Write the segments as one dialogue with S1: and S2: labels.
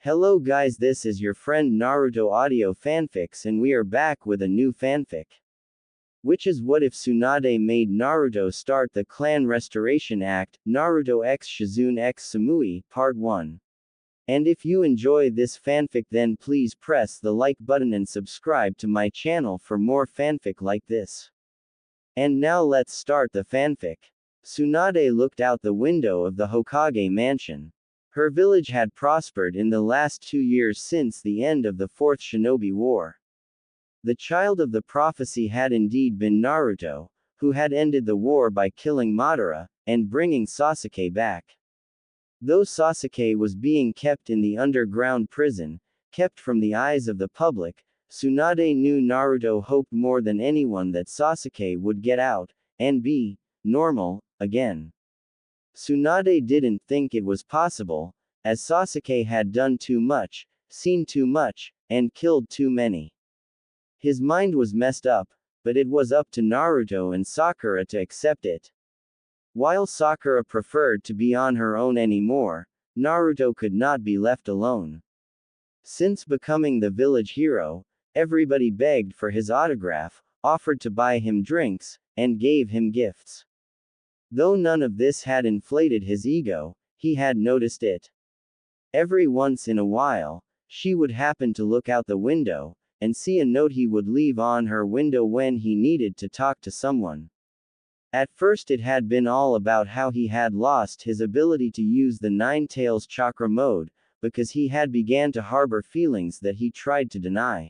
S1: Hello guys, this is your friend Naruto Audio Fanfics and we are back with a new fanfic. Which is what if Tsunade made Naruto start the clan restoration act, Naruto x Shizune x Samui, Part 1. And if you enjoy this fanfic then please press the like button and subscribe to my channel for more fanfic like this. And now let's start the fanfic. Tsunade looked out the window of the Hokage mansion. Her village had prospered in the last 2 years since the end of the Fourth Shinobi War. The child of the prophecy had indeed been Naruto, who had ended the war by killing Madara, and bringing Sasuke back. Though Sasuke was being kept in the underground prison, kept from the eyes of the public, Tsunade knew Naruto hoped more than anyone that Sasuke would get out, and be normal again. Tsunade didn't think it was possible, as Sasuke had done too much, seen too much, and killed too many. His mind was messed up, but it was up to Naruto and Sakura to accept it. While Sakura preferred to be on her own anymore, Naruto could not be left alone. Since becoming the village hero, everybody begged for his autograph, offered to buy him drinks, and gave him gifts. Though none of this had inflated his ego, he had noticed it. Every once in a while, she would happen to look out the window, and see a note he would leave on her window when he needed to talk to someone. At first it had been all about how he had lost his ability to use the Nine Tails chakra mode, because he had began to harbor feelings that he tried to deny.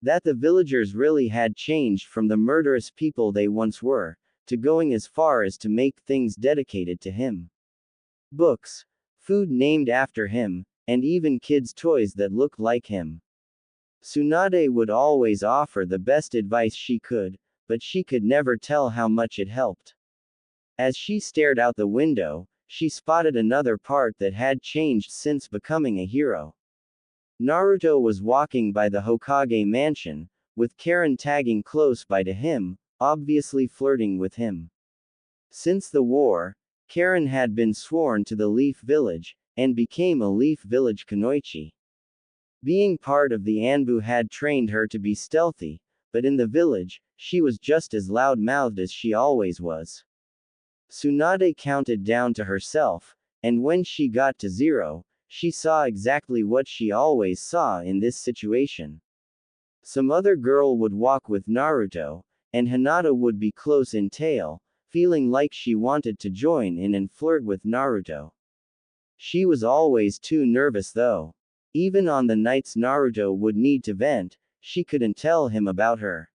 S1: That the villagers really had changed from the murderous people they once were, to going as far as to make things dedicated to him. Books, food named after him, and even kids' toys that looked like him. Tsunade would always offer the best advice she could, but she could never tell how much it helped. As she stared out the window, she spotted another part that had changed since becoming a hero. Naruto was walking by the Hokage mansion, with Karin tagging close by to him, obviously flirting with him. Since the war, Karin had been sworn to the Leaf Village, and became a Leaf Village kunoichi. Being part of the Anbu had trained her to be stealthy, but in the village, she was just as loud-mouthed as she always was. Tsunade counted down to herself, and when she got to 0, she saw exactly what she always saw in this situation. Some other girl would walk with Naruto, and Hinata would be close in tail, feeling like she wanted to join in and flirt with Naruto. She was always too nervous though. Even on the nights Naruto would need to vent, she couldn't tell him about her.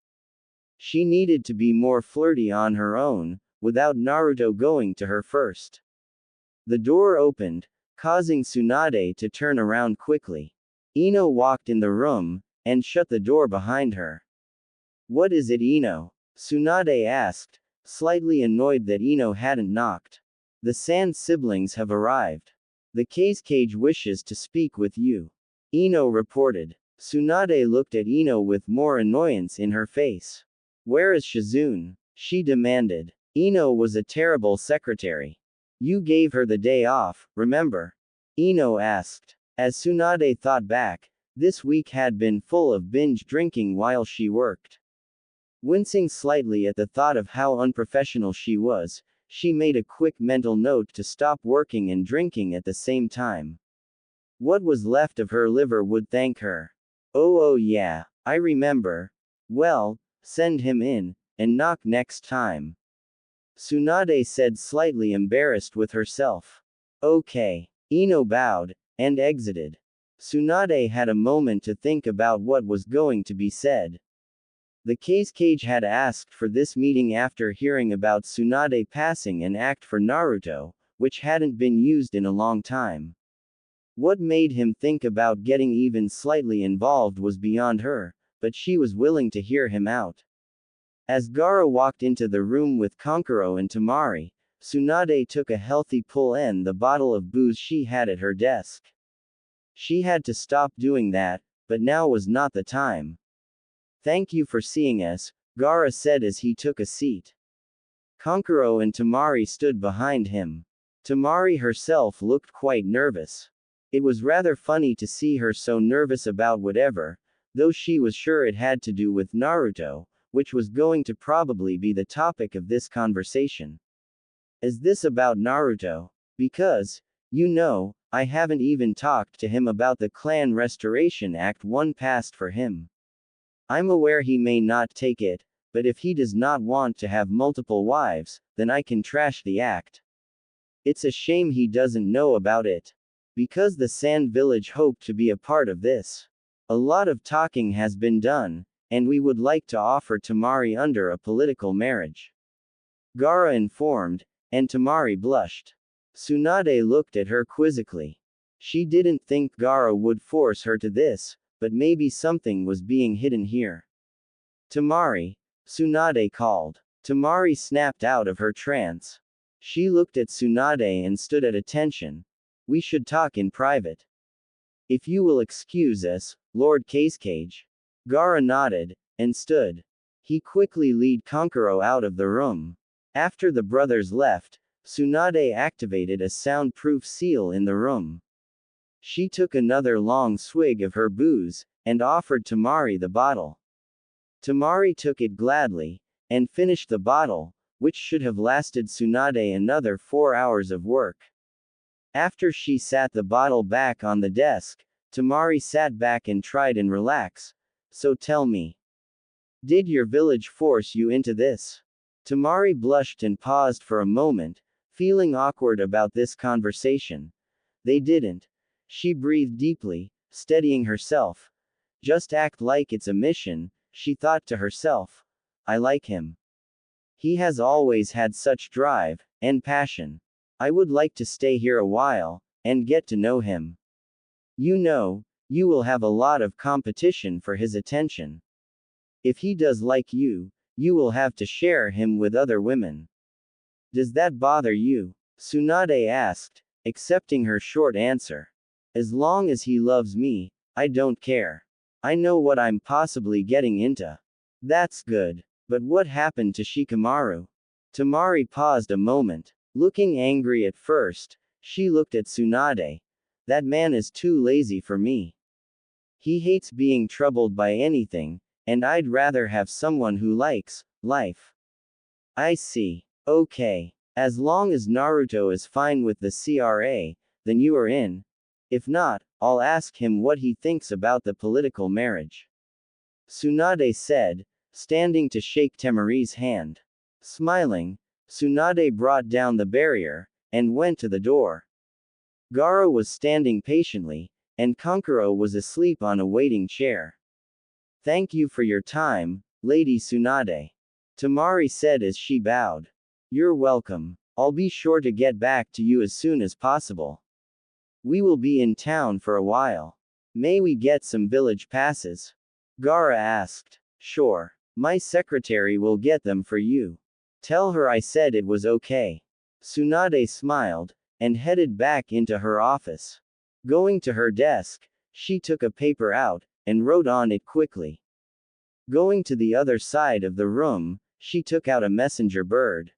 S1: She needed to be more flirty on her own, without Naruto going to her first. The door opened, causing Tsunade to turn around quickly. Ino walked in the room, and shut the door behind her. "What is it, Ino?" Tsunade asked, slightly annoyed that Ino hadn't knocked. "The Sand siblings have arrived. The Cage wishes to speak with you," Ino reported. Tsunade looked at Ino with more annoyance in her face. "Where is Shizune?" she demanded. Ino was a terrible secretary. "You gave her the day off, remember?" Ino asked. As Tsunade thought back, this week had been full of binge drinking while she worked. Wincing slightly at the thought of how unprofessional she was, she made a quick mental note to stop working and drinking at the same time. What was left of her liver would thank her. Oh yeah, I remember. Well, send him in, and knock next time," Tsunade said, slightly embarrassed with herself. "Okay." Ino bowed, and exited. Tsunade had a moment to think about what was going to be said. The Cage had asked for this meeting after hearing about Tsunade passing an act for Naruto, which hadn't been used in a long time. What made him think about getting even slightly involved was beyond her, but she was willing to hear him out. As Gaara walked into the room with Kankuro and Temari, Tsunade took a healthy pull and the bottle of booze she had at her desk. She had to stop doing that, but now was not the time. "Thank you for seeing us," Gaara said as he took a seat. Kankuro and Temari stood behind him. Temari herself looked quite nervous. It was rather funny to see her so nervous about whatever, though she was sure it had to do with Naruto, which was going to probably be the topic of this conversation. Is this about Naruto? Because, I haven't even talked to him about the Clan Restoration Act 1 passed for him. I'm aware he may not take it, but if he does not want to have multiple wives, then I can trash the act. It's a shame he doesn't know about it. Because the Sand Village hoped to be a part of this. A lot of talking has been done, and we would like to offer Temari under a political marriage. Gaara informed, and Temari blushed. Tsunade looked at her quizzically. She didn't think Gaara would force her to this, but maybe something was being hidden here. Temari, Tsunade called. Temari snapped out of her trance. She looked at Tsunade and stood at attention. We should talk in private. If you will excuse us, Lord Casecage. Gaara nodded, and stood. He quickly led Kankuro out of the room. After the brothers left, Tsunade activated a soundproof seal in the room. She took another long swig of her booze, and offered Temari the bottle. Temari took it gladly, and finished the bottle, which should have lasted Tsunade another 4 hours of work. After she sat the bottle back on the desk, Temari sat back and tried and relax. So tell me. Did your village force you into this? Temari blushed and paused for a moment, feeling awkward about this conversation. They didn't. She breathed deeply, steadying herself. Just act like it's a mission, she thought to herself. I like him. He has always had such drive and passion. I would like to stay here a while, and get to know him. You will have a lot of competition for his attention. If he does like you will have to share him with other women. Does that bother you? Tsunade asked, accepting her short answer. As long as he loves me, I don't care. I know what I'm possibly getting into. That's good. But what happened to Shikamaru? Temari paused a moment. Looking angry at first, she looked at Tsunade. That man is too lazy for me. He hates being troubled by anything, and I'd rather have someone who likes life. I see. Okay. As long as Naruto is fine with the CRA, then you are in. If not, I'll ask him what he thinks about the political marriage. Tsunade said, standing to shake Temari's hand. Smiling, Tsunade brought down the barrier, and went to the door. Gaara was standing patiently, and Kankuro was asleep on a waiting chair. Thank you for your time, Lady Tsunade. Temari said as she bowed. You're welcome. I'll be sure to get back to you as soon as possible. We will be in town for a while. May we get some village passes? Gaara asked. Sure. My secretary will get them for you. Tell her I said it was okay. Tsunade smiled, and headed back into her office. Going to her desk, she took a paper out, and wrote on it quickly. Going to the other side of the room, she took out a messenger bird.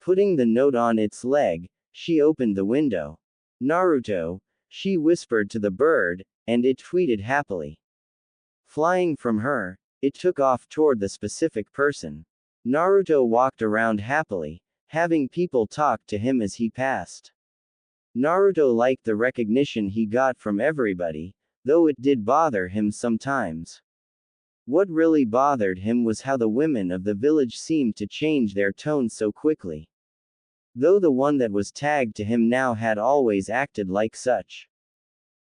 S1: Putting the note on its leg, she opened the window. Naruto, she whispered to the bird, and it tweeted happily. Flying from her, it took off toward the specific person. Naruto walked around happily, having people talk to him as he passed. Naruto liked the recognition he got from everybody, though it did bother him sometimes. What really bothered him was how the women of the village seemed to change their tone so quickly. Though the one that was tagged to him now had always acted like such.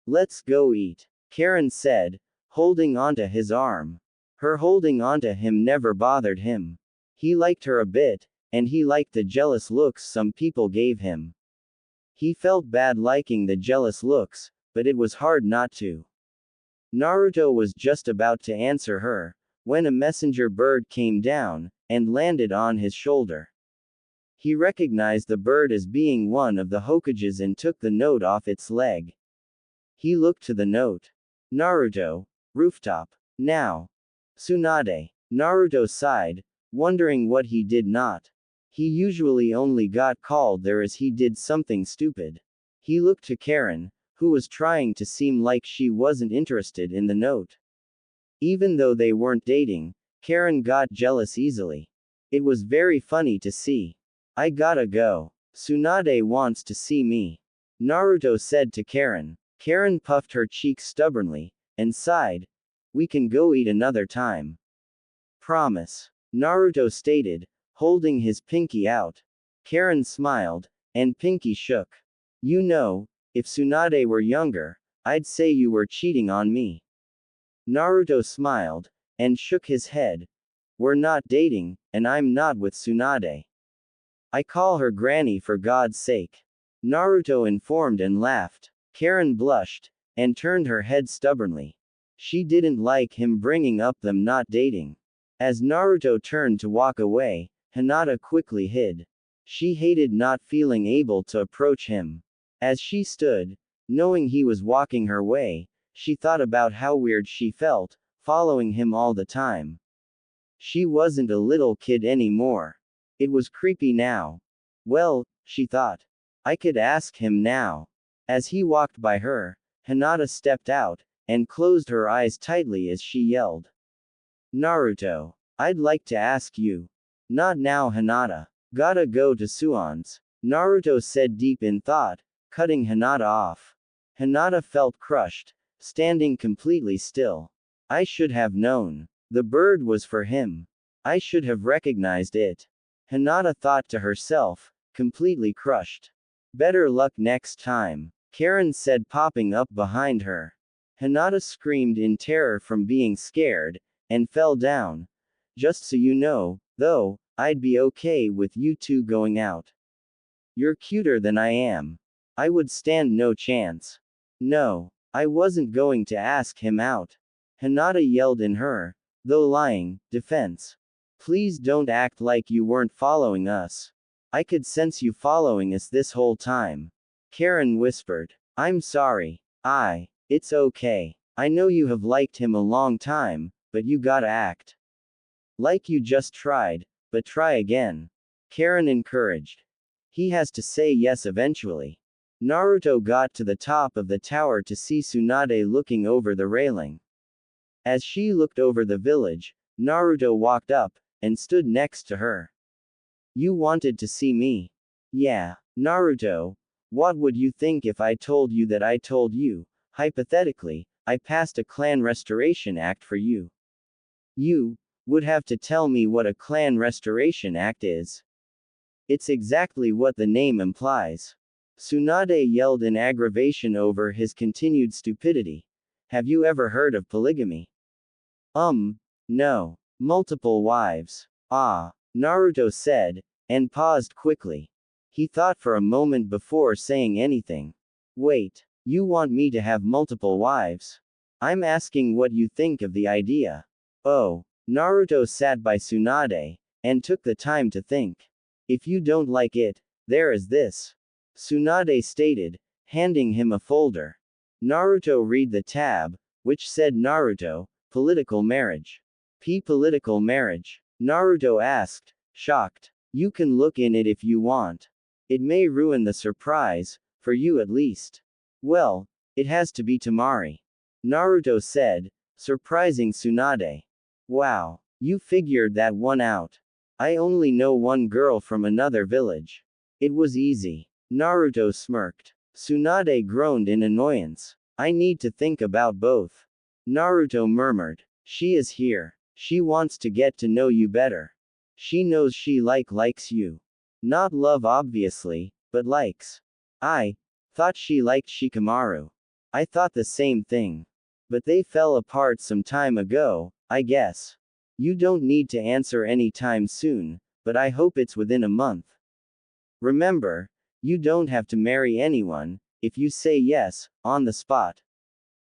S1: Let's go eat, Karin said, holding onto his arm. Her holding onto him never bothered him. He liked her a bit, and he liked the jealous looks some people gave him. He felt bad liking the jealous looks, but it was hard not to. Naruto was just about to answer her, when a messenger bird came down, and landed on his shoulder. He recognized the bird as being one of the Hokages and took the note off its leg. He looked to the note. Naruto, rooftop. Now. Tsunade. Naruto sighed, wondering what he did not. He usually only got called there as he did something stupid. He looked to Karin, who was trying to seem like she wasn't interested in the note. Even though they weren't dating, Karin got jealous easily. It was very funny to see. I gotta go. Tsunade wants to see me, Naruto said to Karin. Karin puffed her cheeks stubbornly, and sighed. We can go eat another time. Promise, Naruto stated, holding his pinky out. Karin smiled, and pinky shook. You know, if Tsunade were younger, I'd say you were cheating on me. Naruto smiled, and shook his head. We're not dating, and I'm not with Tsunade. I call her Granny for God's sake, Naruto informed and laughed. Karin blushed, and turned her head stubbornly. She didn't like him bringing up them not dating. As Naruto turned to walk away, Hinata quickly hid. She hated not feeling able to approach him. As she stood, knowing he was walking her way, she thought about how weird she felt, following him all the time. She wasn't a little kid anymore. It was creepy now. Well, she thought. I could ask him now. As he walked by her, Hinata stepped out, and closed her eyes tightly as she yelled. Naruto, I'd like to ask you. Not now, Hinata. Gotta go to Suon's, Naruto said deep in thought, cutting Hinata off. Hinata felt crushed, standing completely still. I should have known. The bird was for him. I should have recognized it. Hinata thought to herself, completely crushed. Better luck next time, Karin said, popping up behind her. Hinata screamed in terror from being scared, and fell down. Just so you know, though, I'd be okay with you two going out. You're cuter than I am. I would stand no chance. No, I wasn't going to ask him out. Hinata yelled in her, though lying, defense. Please don't act like you weren't following us. I could sense you following us this whole time. Karin whispered. I'm sorry. It's okay. I know you have liked him a long time, but you gotta act like you just tried, but try again. Karin encouraged. He has to say yes eventually. Naruto got to the top of the tower to see Tsunade looking over the railing. As she looked over the village, Naruto walked up, and stood next to her. You wanted to see me? Yeah, Naruto. What would you think if I told you that I told you, hypothetically, I passed a clan restoration act for you? You would have to tell me what a clan restoration act is. It's exactly what the name implies. Tsunade yelled in aggravation over his continued stupidity. Have you ever heard of polygamy? No. Multiple wives. Naruto said, and paused quickly. He thought for a moment before saying anything. Wait, you want me to have multiple wives? I'm asking what you think of the idea. Oh, Naruto sat by Tsunade, and took the time to think. If you don't like it, there is this, Tsunade stated, handing him a folder. Naruto read the tab, which said Naruto, political marriage. Political marriage? Naruto asked, shocked. You can look in it if you want. It may ruin the surprise, for you at least. Well, it has to be Temari, Naruto said, surprising Tsunade. Wow, you figured that one out. I only know one girl from another village. It was easy. Naruto smirked. Tsunade groaned in annoyance. I need to think about both. Naruto murmured. She is here. She wants to get to know you better. She knows she likes you. Not love obviously, but likes. I thought she liked Shikamaru. I thought the same thing. But they fell apart some time ago, I guess. You don't need to answer any time soon, but I hope it's within a month. Remember, you don't have to marry anyone, if you say yes, on the spot.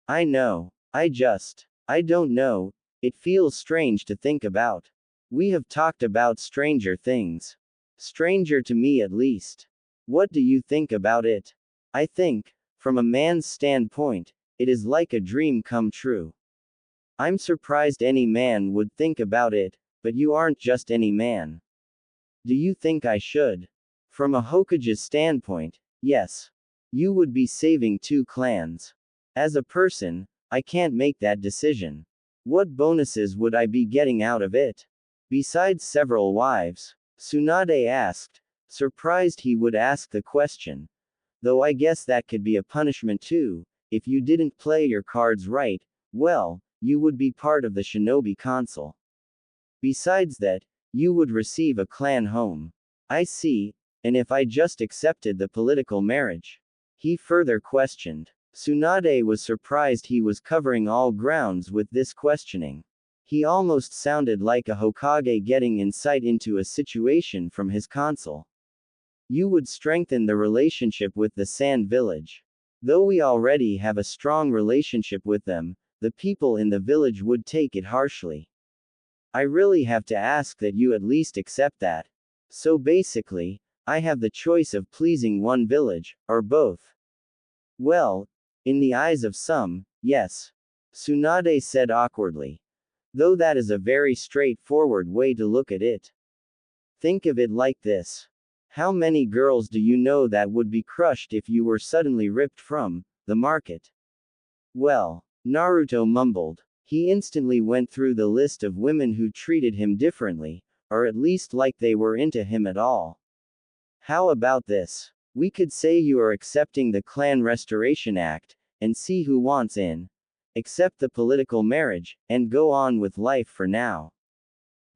S1: I know. I don't know, it feels strange to think about. We have talked about stranger things. Stranger to me at least. What do you think about it? I think, from a man's standpoint, it is like a dream come true. I'm surprised any man would think about it, but you aren't just any man. Do you think I should? From a Hokage's standpoint, yes. You would be saving 2 clans. As a person, I can't make that decision. What bonuses would I be getting out of it? Besides several wives? Tsunade asked, surprised he would ask the question. Though I guess that could be a punishment too. If you didn't play your cards right, well, you would be part of the Shinobi Council. Besides that, you would receive a clan home. I see, and if I just accepted the political marriage? He further questioned. Tsunade was surprised he was covering all grounds with this questioning. He almost sounded like a Hokage getting insight into a situation from his council. You would strengthen the relationship with the Sand Village. Though we already have a strong relationship with them, the people in the village would take it harshly. I really have to ask that you at least accept that. So basically, I have the choice of pleasing one village, or both. Well, in the eyes of some, yes. Tsunade said awkwardly. Though that is a very straightforward way to look at it. Think of it like this. How many girls do you know that would be crushed if you were suddenly ripped from the market? Well, Naruto mumbled. He instantly went through the list of women who treated him differently, or at least like they were into him at all. How about this? We could say you are accepting the Clan Restoration Act, and see who wants in. Accept the political marriage, and go on with life for now.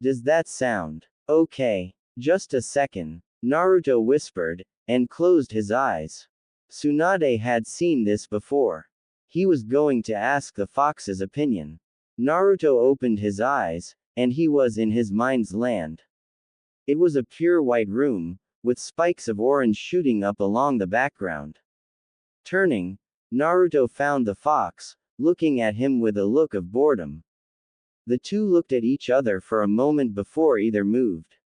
S1: Does that sound okay? Just a second, Naruto whispered, and closed his eyes. Tsunade had seen this before. He was going to ask the fox's opinion. Naruto opened his eyes, and he was in his mind's land. It was a pure white room, with spikes of orange shooting up along the background. Turning, Naruto found the fox, looking at him with a look of boredom. The two looked at each other for a moment before either moved.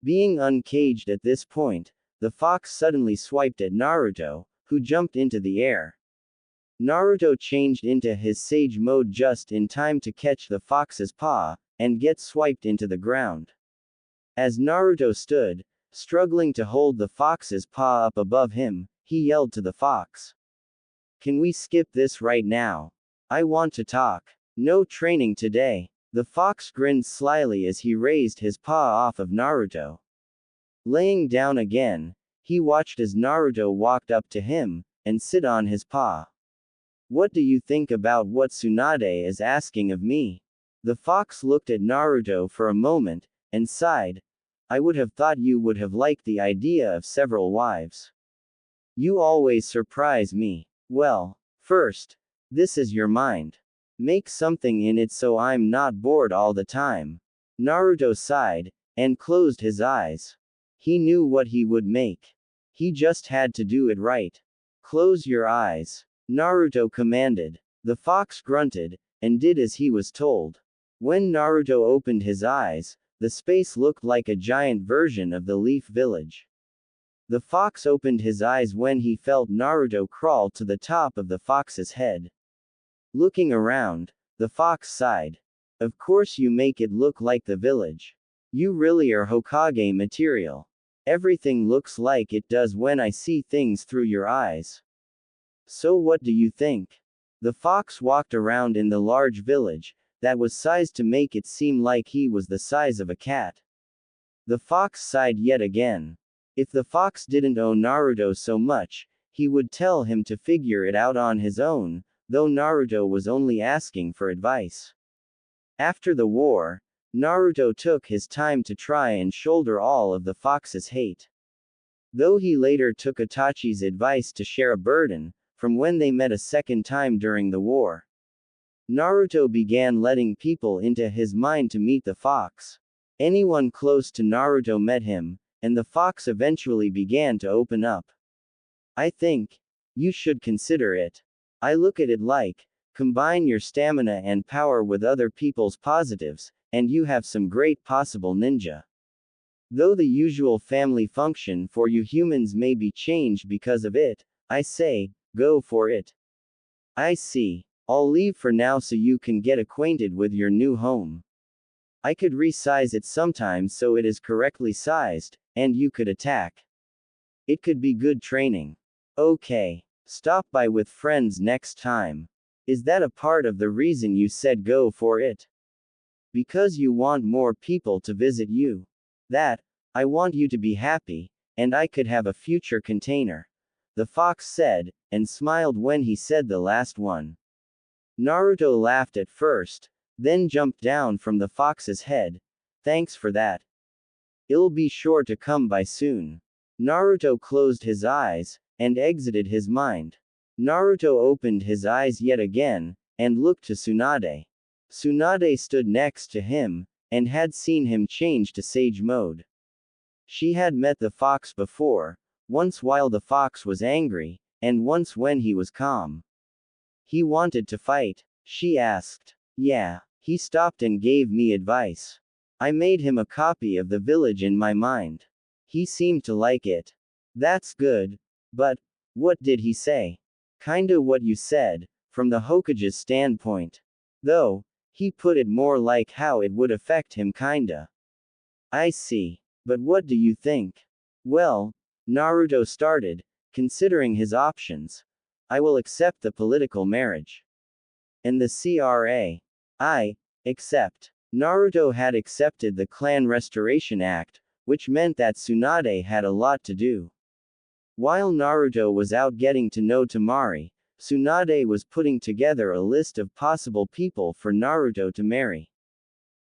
S1: Being uncaged at this point, the fox suddenly swiped at Naruto, who jumped into the air. Naruto changed into his sage mode just in time to catch the fox's paw, and get swiped into the ground. As Naruto stood, struggling to hold the fox's paw up above him, he yelled to the fox. Can we skip this right now? I want to talk. No training today. The fox grinned slyly as he raised his paw off of Naruto. Laying down again, he watched as Naruto walked up to him, and sit on his paw. What do you think about what Tsunade is asking of me? The fox looked at Naruto for a moment, and sighed. I would have thought you would have liked the idea of several wives. You always surprise me. Well, first, this is your mind. Make something in it so I'm not bored all the time. Naruto sighed, and closed his eyes. He knew what he would make. He just had to do it right. Close your eyes, Naruto commanded. The fox grunted, and did as he was told. When Naruto opened his eyes, the space looked like a giant version of the Leaf Village. The fox opened his eyes when he felt Naruto crawl to the top of the fox's head. Looking around, the fox sighed. Of course you make it look like the village. You really are Hokage material. Everything looks like it does when I see things through your eyes. So what do you think? The fox walked around in the large village, that was sized to make it seem like he was the size of a cat. The fox sighed yet again. If the fox didn't owe Naruto so much, he would tell him to figure it out on his own, though Naruto was only asking for advice. After the war, Naruto took his time to try and shoulder all of the fox's hate. Though he later took Itachi's advice to share a burden, from when they met a second time during the war. Naruto began letting people into his mind to meet the fox. Anyone close to Naruto met him, and the fox eventually began to open up. I think you should consider it. I look at it like, combine your stamina and power with other people's positives, and you have some great possible ninja. Though the usual family function for you humans may be changed because of it, I say, go for it. I see. I'll leave for now so you can get acquainted with your new home. I could resize it sometimes so it is correctly sized, and you could attack. It could be good training. Okay. Stop by with friends next time. Is that a part of the reason you said go for it? Because you want more people to visit you. That, I want you to be happy, and I could have a future container. The fox said, and smiled when he said the last one. Naruto laughed at first, then jumped down from the fox's head. Thanks for that. I'll be sure to come by soon. Naruto closed his eyes, and exited his mind. Naruto opened his eyes yet again, and looked to Tsunade. Tsunade stood next to him, and had seen him change to sage mode. She had met the fox before, once while the fox was angry, and once when he was calm. He wanted to fight, she asked. Yeah, he stopped and gave me advice. I made him a copy of the village in my mind. He seemed to like it. That's good. But, what did he say? Kinda what you said, from the Hokage's standpoint. Though, he put it more like how it would affect him kinda. I see. But what do you think? Well, Naruto started, considering his options. I will accept the political marriage. And the CRA. I accept. Naruto had accepted the Clan Restoration Act, which meant that Tsunade had a lot to do. While Naruto was out getting to know Temari, Tsunade was putting together a list of possible people for Naruto to marry.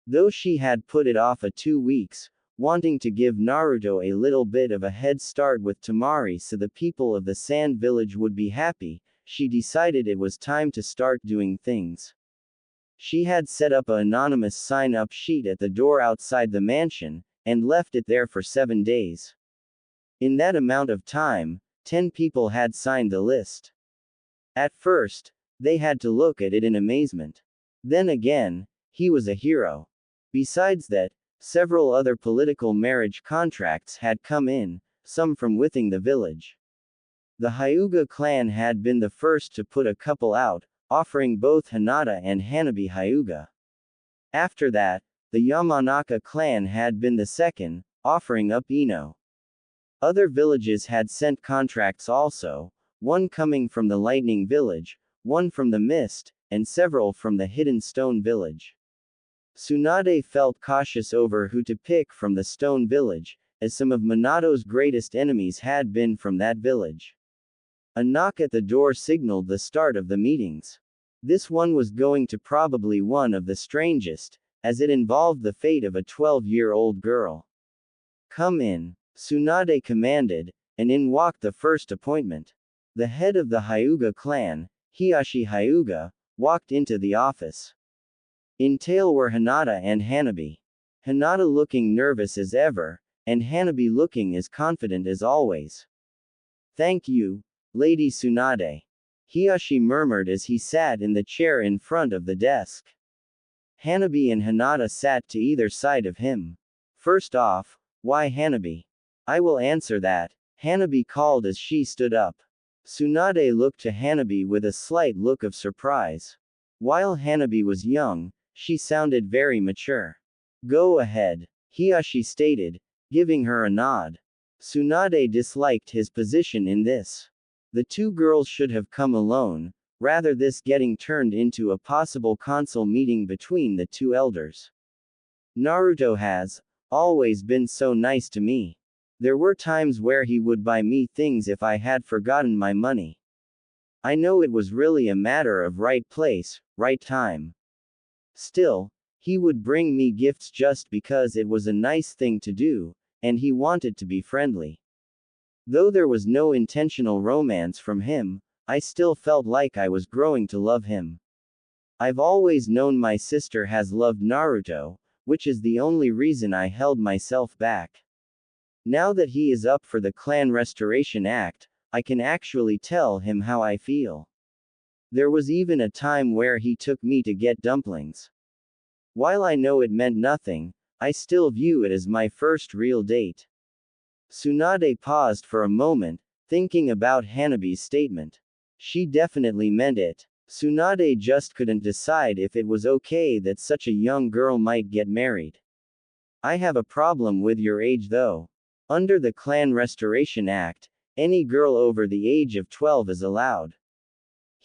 S1: Though she had put it off 2 weeks, wanting to give Naruto a little bit of a head start with Temari so the people of the Sand Village would be happy, she decided it was time to start doing things. She had set up an anonymous sign-up sheet at the door outside the mansion, and left it there for 7 days. In that amount of time, 10 people had signed the list. At first, they had to look at it in amazement. Then again, he was a hero. Besides that, several other political marriage contracts had come in, some from within the village. The Hyuga clan had been the first to put a couple out, offering both Hinata and Hanabi Hyuga. After that, the Yamanaka clan had been the second, offering up Ino. Other villages had sent contracts also, one coming from the Lightning Village, one from the Mist, and several from the Hidden Stone Village. Tsunade felt cautious over who to pick from the Stone Village, as some of Minato's greatest enemies had been from that village. A knock at the door signaled the start of the meetings. This one was going to probably one of the strangest, as it involved the fate of a 12-year-old girl. Come in, Tsunade commanded, and in walked the first appointment. The head of the Hyuga clan, Hiyashi Hyuga, walked into the office. In tail were Hinata and Hanabi. Hinata looking nervous as ever, and Hanabi looking as confident as always. Thank you, Lady Tsunade. Hiyashi murmured as he sat in the chair in front of the desk. Hanabi and Hinata sat to either side of him. First off, why Hanabi? I will answer that, Hanabi called as she stood up. Tsunade looked to Hanabi with a slight look of surprise. While Hanabi was young, she sounded very mature. Go ahead, Hiyashi stated, giving her a nod. Tsunade disliked his position in this. The two girls should have come alone, rather this getting turned into a possible council meeting between the two elders. Naruto has always been so nice to me. There were times where he would buy me things if I had forgotten my money. I know it was really a matter of right place, right time. Still, he would bring me gifts just because it was a nice thing to do, and he wanted to be friendly. Though there was no intentional romance from him, I still felt like I was growing to love him. I've always known my sister has loved Naruto, which is the only reason I held myself back. Now that he is up for the Clan Restoration Act, I can actually tell him how I feel. There was even a time where he took me to get dumplings. While I know it meant nothing, I still view it as my first real date. Tsunade paused for a moment, thinking about Hanabi's statement. She definitely meant it. Tsunade just couldn't decide if it was okay that such a young girl might get married. I have a problem with your age though. Under the Clan Restoration Act, Any girl over the age of 12 is allowed.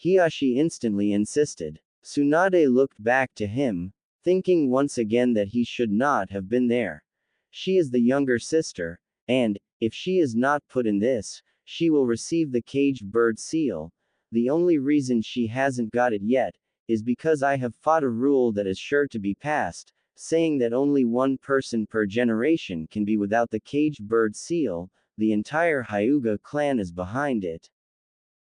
S1: Hiyashi instantly insisted. Tsunade looked back to him, thinking once again that he should not have been there. She is the younger sister, and, if she is not put in this, she will receive the caged bird seal. The only reason she hasn't got it yet, is because I have fought a rule that is sure to be passed, saying that only one person per generation can be without the caged bird seal. The entire Hyuga clan is behind it.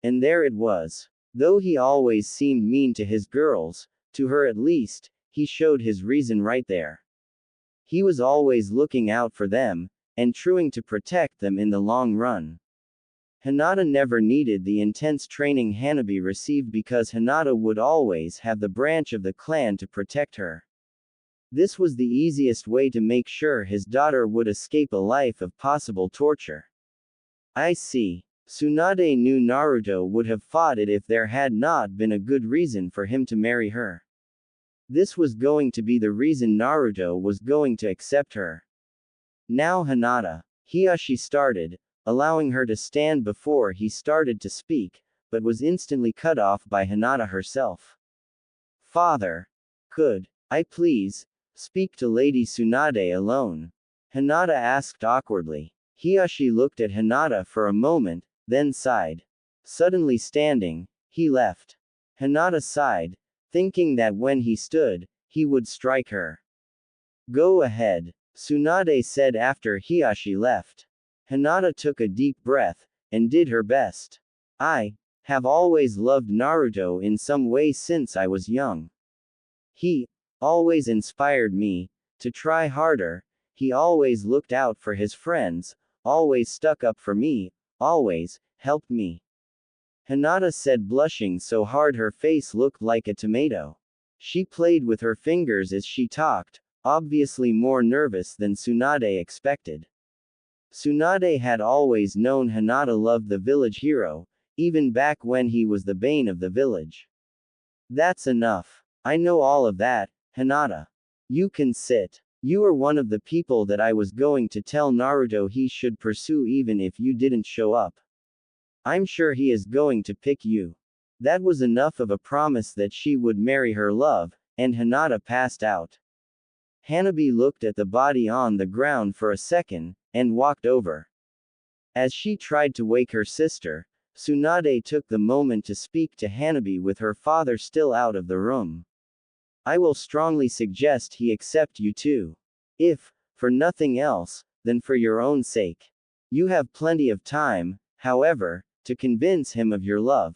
S1: And there it was. Though he always seemed mean to his girls, to her at least, he showed his reason right there. He was always looking out for them, and trying to protect them in the long run. Hinata never needed the intense training Hanabi received because Hinata would always have the branch of the clan to protect her. This was the easiest way to make sure his daughter would escape a life of possible torture. I see. Tsunade knew Naruto would have fought it if there had not been a good reason for him to marry her. This was going to be the reason Naruto was going to accept her. Now Hinata. Hiyashi started, allowing her to stand before he started to speak, but was instantly cut off by Hinata herself. Father. Could I please speak to Lady Tsunade alone? Hinata asked awkwardly. Hiyashi looked at Hinata for a moment, then sighed. Suddenly standing, he left. Hinata sighed, thinking that when he stood, he would strike her. Go ahead, Tsunade said after Hiyashi left. Hinata took a deep breath, and did her best. I have always loved Naruto in some way since I was young. He always inspired me to try harder, he always looked out for his friends, always stuck up for me, always helped me. Hinata said, blushing so hard her face looked like a tomato. She played with her fingers as she talked, obviously more nervous than Tsunade expected. Tsunade had always known Hinata loved the village hero, even back when he was the bane of the village. That's enough. I know all of that, Hinata. You can sit. You are one of the people that I was going to tell Naruto he should pursue even if you didn't show up. I'm sure he is going to pick you. That was enough of a promise that she would marry her love, and Hinata passed out. Hanabi looked at the body on the ground for a second, and walked over. As she tried to wake her sister, Tsunade took the moment to speak to Hanabi with her father still out of the room. I will strongly suggest he accept you too. If, for nothing else, then for your own sake. You have plenty of time, however, to convince him of your love.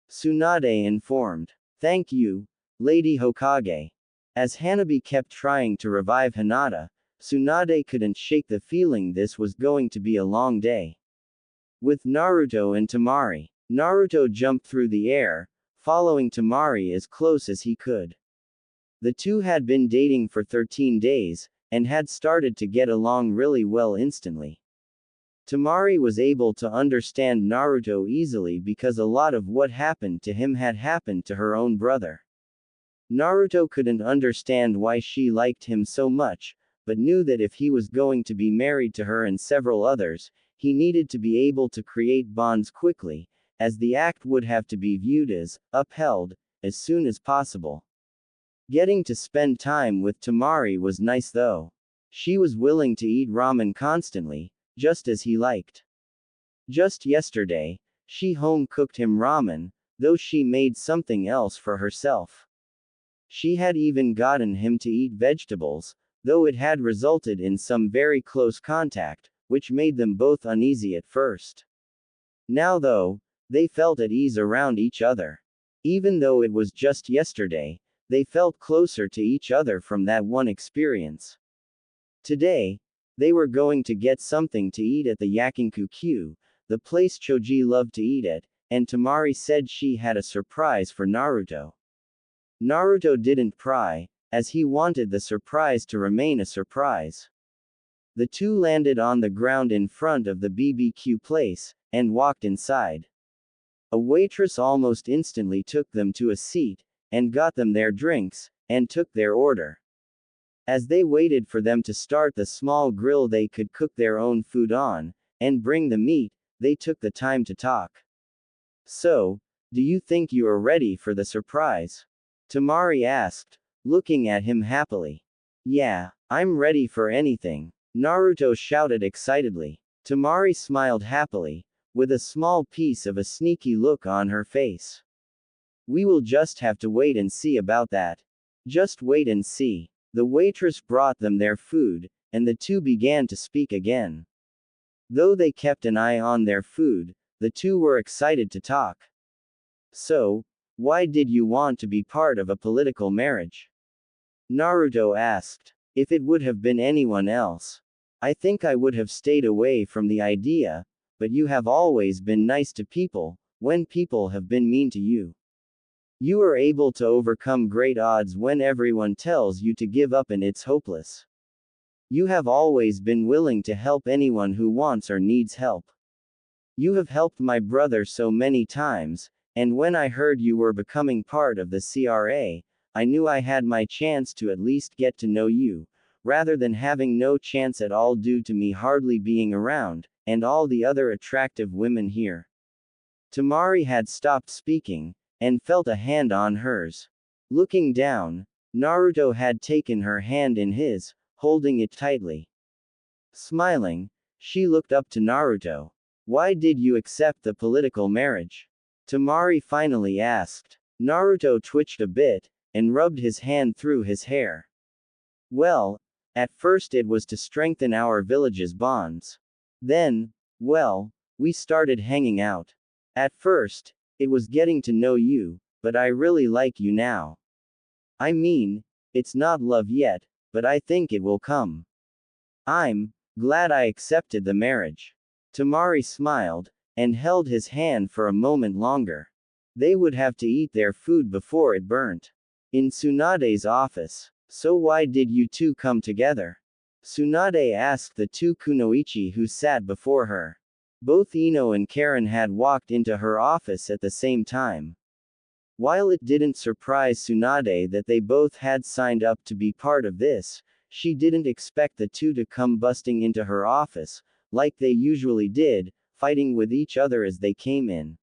S1: Tsunade informed. Thank you, Lady Hokage. As Hanabi kept trying to revive Hinata, Tsunade couldn't shake the feeling this was going to be a long day. With Naruto and Temari, Naruto jumped through the air, following Temari as close as he could. The two had been dating for 13 days, and had started to get along really well instantly. Temari was able to understand Naruto easily because a lot of what happened to him had happened to her own brother. Naruto couldn't understand why she liked him so much, but knew that if he was going to be married to her and several others, he needed to be able to create bonds quickly, as the act would have to be viewed as upheld as soon as possible. Getting to spend time with Temari was nice though. She was willing to eat ramen constantly, just as he liked. Just yesterday, she home cooked him ramen, though she made something else for herself. She had even gotten him to eat vegetables, though it had resulted in some very close contact, which made them both uneasy at first. Now though, they felt at ease around each other. Even though it was just yesterday, they felt closer to each other from that one experience. Today, they were going to get something to eat at the Yakinku-Q, the place Choji loved to eat at, and Temari said she had a surprise for Naruto. Naruto didn't pry, as he wanted the surprise to remain a surprise. The two landed on the ground in front of the BBQ place, and walked inside. A waitress almost instantly took them to a seat, and got them their drinks, and took their order. As they waited for them to start the small grill they could cook their own food on, and bring the meat, they took the time to talk. So, do you think you are ready for the surprise? Temari asked, looking at him happily. Yeah, I'm ready for anything, Naruto shouted excitedly. Temari smiled happily, with a small piece of a sneaky look on her face. We will just have to wait and see about that. Just wait and see. The waitress brought them their food, and the two began to speak again. Though they kept an eye on their food, the two were excited to talk. So, why did you want to be part of a political marriage? Naruto asked. If it would have been anyone else, I think I would have stayed away from the idea, but you have always been nice to people, when people have been mean to you. You are able to overcome great odds when everyone tells you to give up and it's hopeless. You have always been willing to help anyone who wants or needs help. You have helped my brother so many times, and when I heard you were becoming part of the CRA, I knew I had my chance to at least get to know you, rather than having no chance at all due to me hardly being around, and all the other attractive women here. Temari had stopped speaking, and felt a hand on hers. Looking down, Naruto had taken her hand in his, holding it tightly. Smiling, she looked up to Naruto. Why did you accept the political marriage? Temari finally asked. Naruto twitched a bit, and rubbed his hand through his hair. Well, at first it was to strengthen our village's bonds. Then, well, we started hanging out. At first, it was getting to know you, but I really like you now. I mean, it's not love yet, but I think it will come. I'm glad I accepted the marriage. Temari smiled, and held his hand for a moment longer. They would have to eat their food before it burnt. In Tsunade's office. So why did you two come together? Tsunade asked the two kunoichi who sat before her. Both Ino and Karin had walked into her office at the same time. While it didn't surprise Tsunade that they both had signed up to be part of this, she didn't expect the two to come busting into her office, like they usually did, fighting with each other as they came in.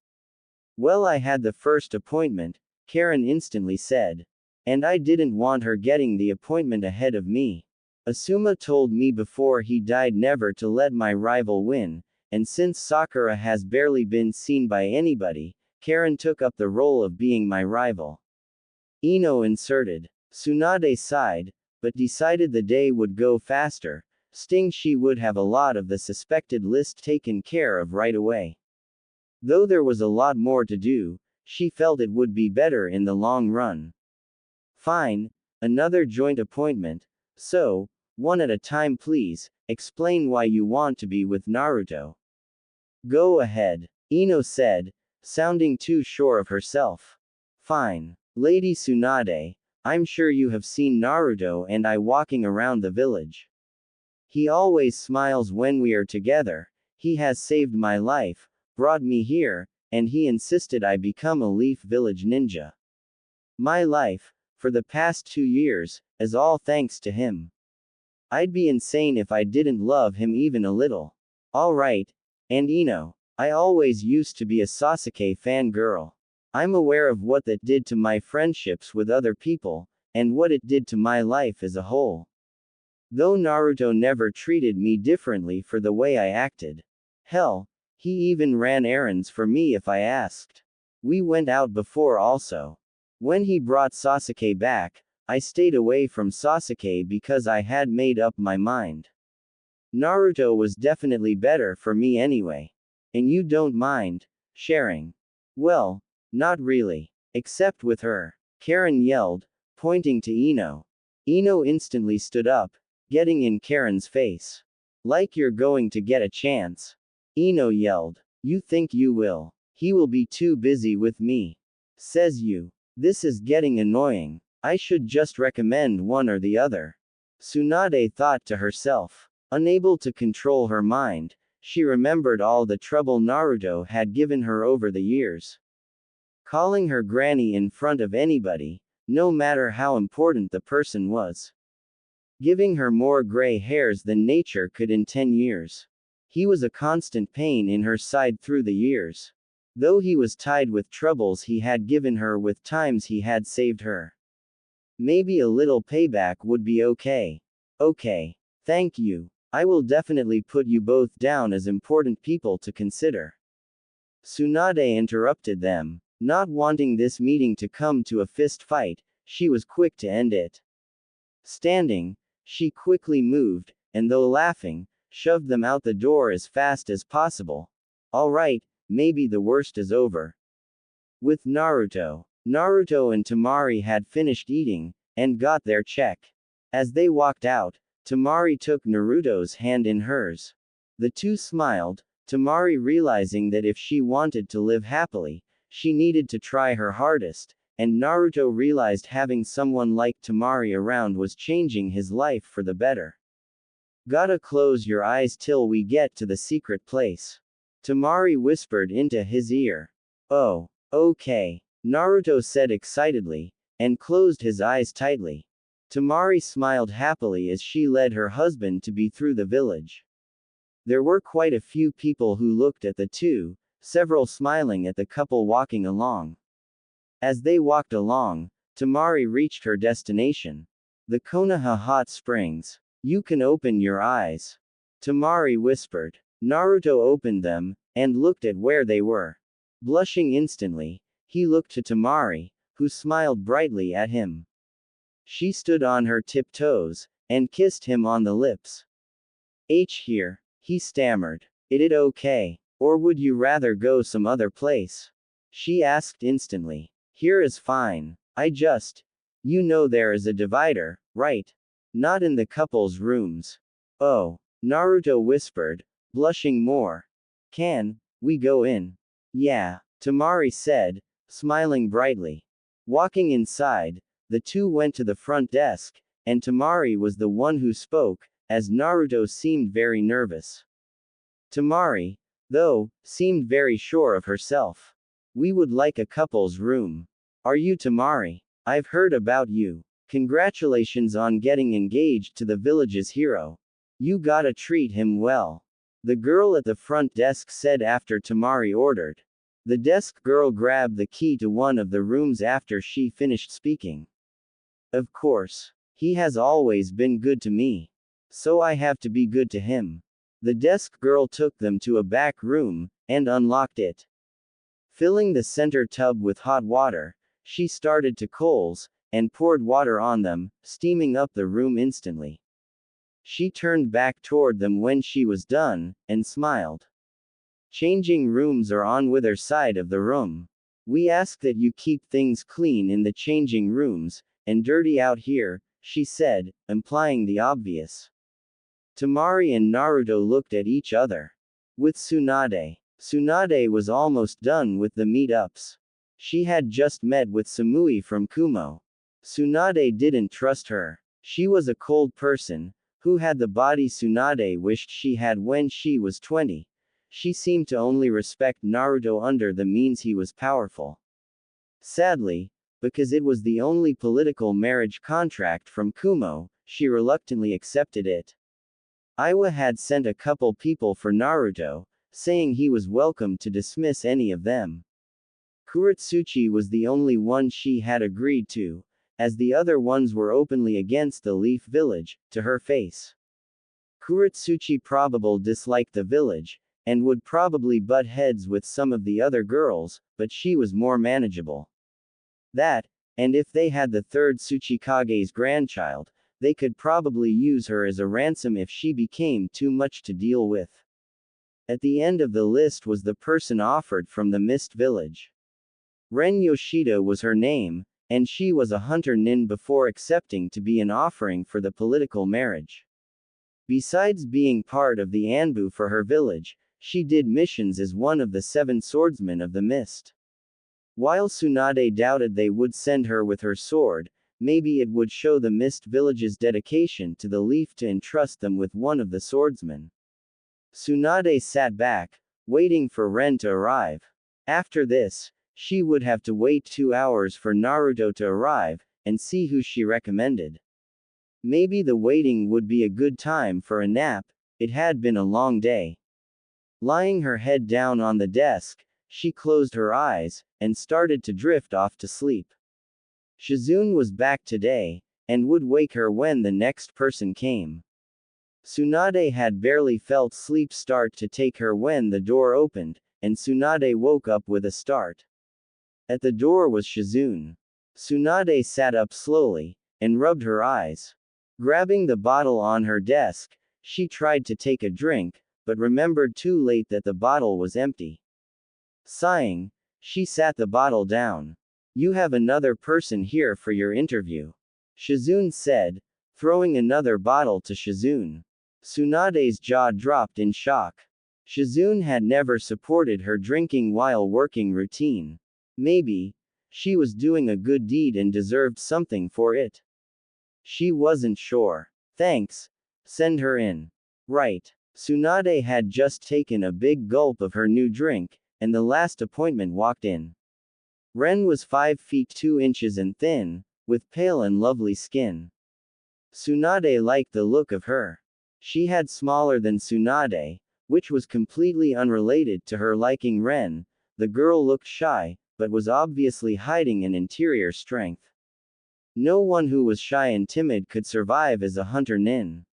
S1: Well, I had the first appointment, Karin instantly said. And I didn't want her getting the appointment ahead of me. Asuma told me before he died never to let my rival win, and since Sakura has barely been seen by anybody, Karin took up the role of being my rival. Ino inserted. Tsunade sighed, but decided the day would go faster, stating she would have a lot of the suspected list taken care of right away. Though there was a lot more to do, she felt it would be better in the long run. Fine, another joint appointment, so, one at a time please, explain why you want to be with Naruto. Go ahead, Ino said, sounding too sure of herself. Fine. Lady Tsunade, I'm sure you have seen Naruto and I walking around the village. He always smiles when we are together, he has saved my life, brought me here, and he insisted I become a Leaf Village ninja. My life, for the past 2 years, is all thanks to him. I'd be insane if I didn't love him even a little. Alright. And Ino, I always used to be a Sasuke fangirl. I'm aware of what that did to my friendships with other people, and what it did to my life as a whole. Though Naruto never treated me differently for the way I acted. Hell, he even ran errands for me if I asked. We went out before also. When he brought Sasuke back, I stayed away from Sasuke because I had made up my mind. Naruto was definitely better for me anyway. And you don't mind sharing? Well, not really. Except with her. Karin yelled, pointing to Ino. Ino instantly stood up, getting in Karin's face. Like you're going to get a chance. Ino yelled. You think you will? He will be too busy with me. Says you. This is getting annoying. I should just recommend one or the other. Tsunade thought to herself. Unable to control her mind, she remembered all the trouble Naruto had given her over the years. Calling her granny in front of anybody, no matter how important the person was. Giving her more gray hairs than nature could in 10 years. He was a constant pain in her side through the years. Though he was tied with troubles he had given her with times he had saved her. Maybe a little payback would be okay. Okay. Thank you. I will definitely put you both down as important people to consider. Tsunade interrupted them. Not wanting this meeting to come to a fist fight, she was quick to end it. Standing, she quickly moved, and though laughing, shoved them out the door as fast as possible. Alright, maybe the worst is over. With Naruto and Temari had finished eating, and got their check. As they walked out, Temari took Naruto's hand in hers. The two smiled, Temari realizing that if she wanted to live happily, she needed to try her hardest, and Naruto realized having someone like Temari around was changing his life for the better. Gotta close your eyes till we get to the secret place. Temari whispered into his ear. Oh, okay, Naruto said excitedly, and closed his eyes tightly. Temari smiled happily as she led her husband-to-be through the village. There were quite a few people who looked at the two, several smiling at the couple walking along. As they walked along, Temari reached her destination. The Konoha Hot Springs. You can open your eyes. Temari whispered. Naruto opened them, and looked at where they were. Blushing instantly, he looked to Temari, who smiled brightly at him. She stood on her tiptoes, and kissed him on the lips. Here, he stammered. Is it okay? Or would you rather go some other place? She asked instantly. Here is fine. You know there is a divider, right? Not in the couple's rooms. Oh, Naruto whispered, blushing more. Can we go in? Yeah, Temari said, smiling brightly. Walking inside, the two went to the front desk, and Temari was the one who spoke, as Naruto seemed very nervous. Temari, though, seemed very sure of herself. We would like a couple's room. Are you Temari? I've heard about you. Congratulations on getting engaged to the village's hero. You gotta treat him well. The girl at the front desk said after Temari ordered. The desk girl grabbed the key to one of the rooms after she finished speaking. Of course. He has always been good to me. So I have to be good to him. The desk girl took them to a back room, and unlocked it. Filling the center tub with hot water, she started to coals, and poured water on them, steaming up the room instantly. She turned back toward them when she was done, and smiled. Changing rooms are on either side of the room. We ask that you keep things clean in the changing rooms, and dirty out here, she said, implying the obvious. Temari and Naruto looked at each other. With Tsunade was almost done with the meetups. She had just met with Samui from Kumo. Tsunade didn't trust her. She was a cold person, who had the body Tsunade wished she had when she was 20. She seemed to only respect Naruto under the means he was powerful. Sadly, because it was the only political marriage contract from Kumo, she reluctantly accepted it. Iwa had sent a couple people for Naruto, saying he was welcome to dismiss any of them. Kuretsuchi was the only one she had agreed to, as the other ones were openly against the Leaf Village, to her face. Kuretsuchi probably disliked the village, and would probably butt heads with some of the other girls, but she was more manageable. That, and if they had the third Tsuchikage's grandchild, they could probably use her as a ransom if she became too much to deal with. At the end of the list was the person offered from the Mist Village. Ren Yoshida was her name, and she was a hunter nin before accepting to be an offering for the political marriage. Besides being part of the Anbu for her village, she did missions as one of the 7 swordsmen of the Mist. While Tsunade doubted they would send her with her sword, maybe it would show the Mist Village's dedication to the Leaf to entrust them with one of the swordsmen. Tsunade sat back, waiting for Ren to arrive. After this, she would have to wait 2 hours for Naruto to arrive, and see who she recommended. Maybe the waiting would be a good time for a nap, it had been a long day. Lying her head down on the desk, she closed her eyes, and started to drift off to sleep. Shizune was back today, and would wake her when the next person came. Tsunade had barely felt sleep start to take her when the door opened, and Tsunade woke up with a start. At the door was Shizune. Tsunade sat up slowly, and rubbed her eyes. Grabbing the bottle on her desk, she tried to take a drink, but remembered too late that the bottle was empty. Sighing, she sat the bottle down. "You have another person here for your interview," Shizune said, throwing another bottle to Shizune. Tsunade's jaw dropped in shock. Shizune had never supported her drinking while working routine. Maybe she was doing a good deed and deserved something for it. She wasn't sure. "Thanks. Send her in." "Right." Tsunade had just taken a big gulp of her new drink, and the last appointment walked in. Ren was 5 feet 2 inches and thin, with pale and lovely skin. Tsunade liked the look of her. She had smaller than Tsunade, which was completely unrelated to her liking Ren. The girl looked shy, but was obviously hiding an interior strength. No one who was shy and timid could survive as a hunter nin.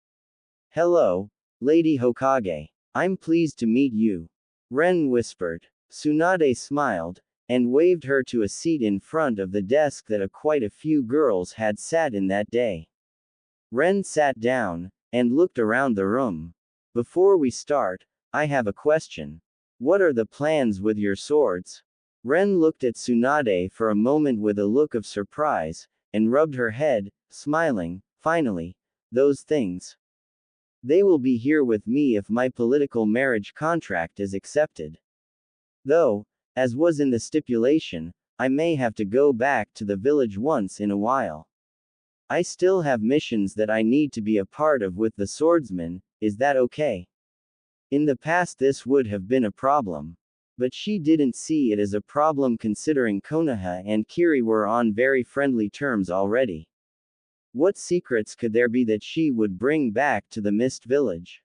S1: "Hello, Lady Hokage. I'm pleased to meet you," Ren whispered. Tsunade smiled, and waved her to a seat in front of the desk that quite a few girls had sat in that day. Ren sat down, and looked around the room. "Before we start, I have a question. What are the plans with your swords?" Ren looked at Tsunade for a moment with a look of surprise, and rubbed her head, smiling. "Finally, those things. They will be here with me if my political marriage contract is accepted. Though, as was in the stipulation, I may have to go back to the village once in a while. I still have missions that I need to be a part of with the swordsman. Is that okay?" In the past this would have been a problem. But she didn't see it as a problem considering Konoha and Kiri were on very friendly terms already. What secrets could there be that she would bring back to the Mist Village?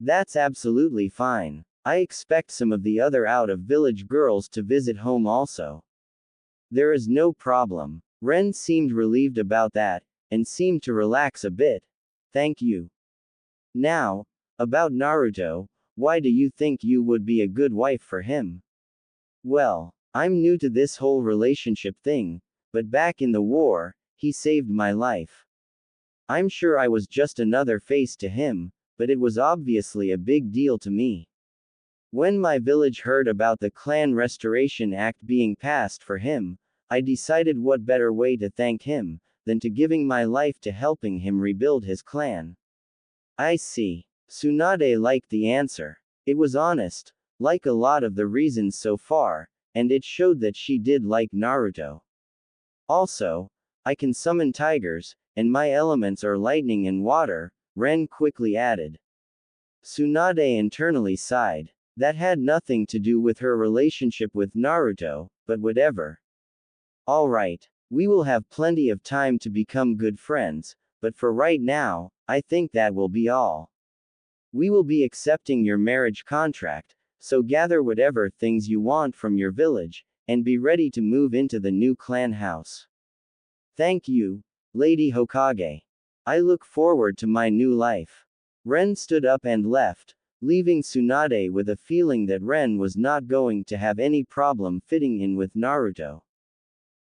S1: "That's absolutely fine. I expect some of the other out-of-village girls to visit home also. There is no problem." Ren seemed relieved about that, and seemed to relax a bit. "Thank you. Now, about Naruto, why do you think you would be a good wife for him?" "Well, I'm new to this whole relationship thing, but back in the war, he saved my life. I'm sure I was just another face to him, but it was obviously a big deal to me. When my village heard about the Clan Restoration Act being passed for him, I decided what better way to thank him, than to giving my life to helping him rebuild his clan." "I see." Tsunade liked the answer. It was honest, like a lot of the reasons so far, and it showed that she did like Naruto. "Also, I can summon tigers, and my elements are lightning and water," Ren quickly added. Tsunade internally sighed. That had nothing to do with her relationship with Naruto, but whatever. "Alright, we will have plenty of time to become good friends, but for right now, I think that will be all. We will be accepting your marriage contract, so gather whatever things you want from your village, and be ready to move into the new clan house." "Thank you, Lady Hokage. I look forward to my new life." Ren stood up and left, leaving Tsunade with a feeling that Ren was not going to have any problem fitting in with Naruto.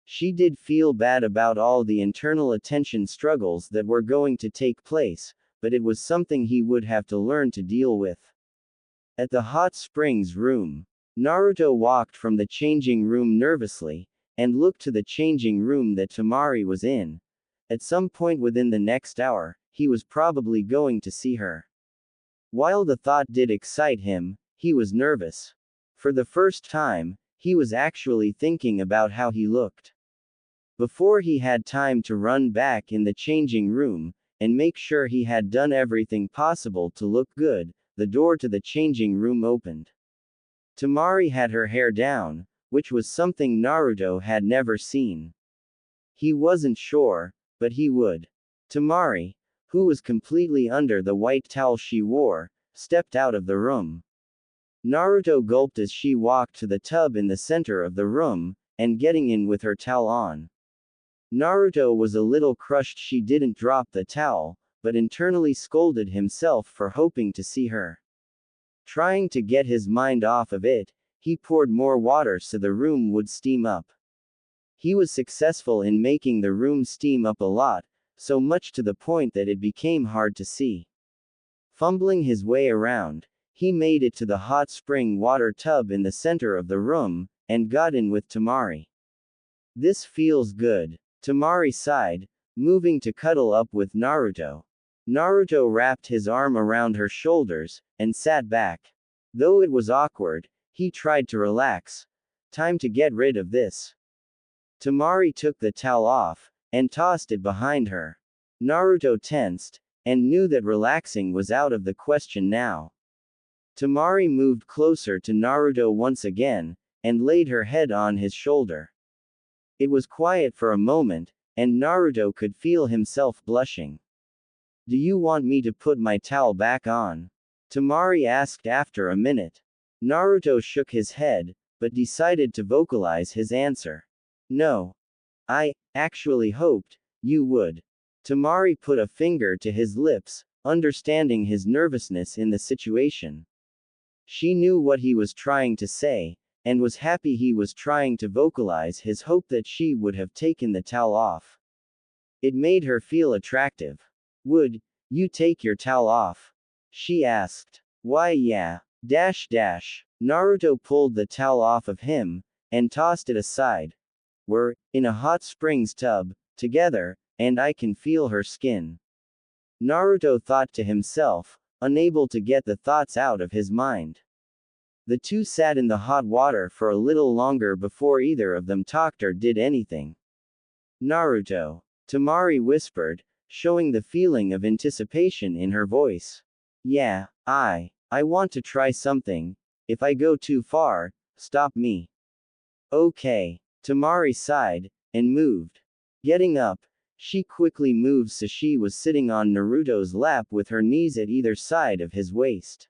S1: She did feel bad about all the internal attention struggles that were going to take place, but it was something he would have to learn to deal with. At the hot springs room, Naruto walked from the changing room nervously, and looked to the changing room that Temari was in. At some point within the next hour, he was probably going to see her. While the thought did excite him, he was nervous. For the first time, he was actually thinking about how he looked. Before he had time to run back in the changing room, and make sure he had done everything possible to look good, the door to the changing room opened. Temari had her hair down, which was something Naruto had never seen. He wasn't sure, but he would. Temari, who was completely under the white towel she wore, stepped out of the room. Naruto gulped as she walked to the tub in the center of the room, and getting in with her towel on. Naruto was a little crushed she didn't drop the towel, but internally scolded himself for hoping to see her. Trying to get his mind off of it, he poured more water so the room would steam up. He was successful in making the room steam up a lot, so much to the point that it became hard to see. Fumbling his way around, he made it to the hot spring water tub in the center of the room, and got in with Temari. This feels good. Temari sighed, moving to cuddle up with Naruto. Naruto wrapped his arm around her shoulders, and sat back. Though it was awkward, he tried to relax. Time to get rid of this. Temari took the towel off, and tossed it behind her. Naruto tensed, and knew that relaxing was out of the question now. Temari moved closer to Naruto once again, and laid her head on his shoulder. It was quiet for a moment, and Naruto could feel himself blushing. "Do you want me to put my towel back on?" Temari asked after a minute. Naruto shook his head, but decided to vocalize his answer. "No. I actually hoped you would." Temari put a finger to his lips, understanding his nervousness in the situation. She knew what he was trying to say, and was happy he was trying to vocalize his hope that she would have taken the towel off. It made her feel attractive. "Would you take your towel off?" she asked. "Why yeah. Naruto pulled the towel off of him, and tossed it aside. "We're in a hot springs tub, together, and I can feel her skin." Naruto thought to himself, unable to get the thoughts out of his mind. The two sat in the hot water for a little longer before either of them talked or did anything. "Naruto," Temari whispered, showing the feeling of anticipation in her voice. "Yeah, I want to try something. If I go too far, stop me." "Okay." Temari sighed, and moved. Getting up, she quickly moved so she was sitting on Naruto's lap with her knees at either side of his waist.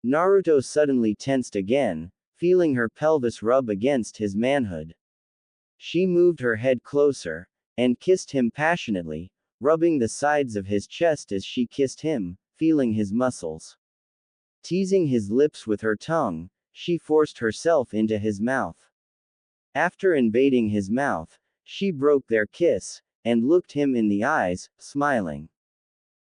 S1: Naruto suddenly tensed again, feeling her pelvis rub against his manhood. She moved her head closer, and kissed him passionately, rubbing the sides of his chest as she kissed him, feeling his muscles. Teasing his lips with her tongue, she forced herself into his mouth. After invading his mouth, she broke their kiss, and looked him in the eyes, smiling.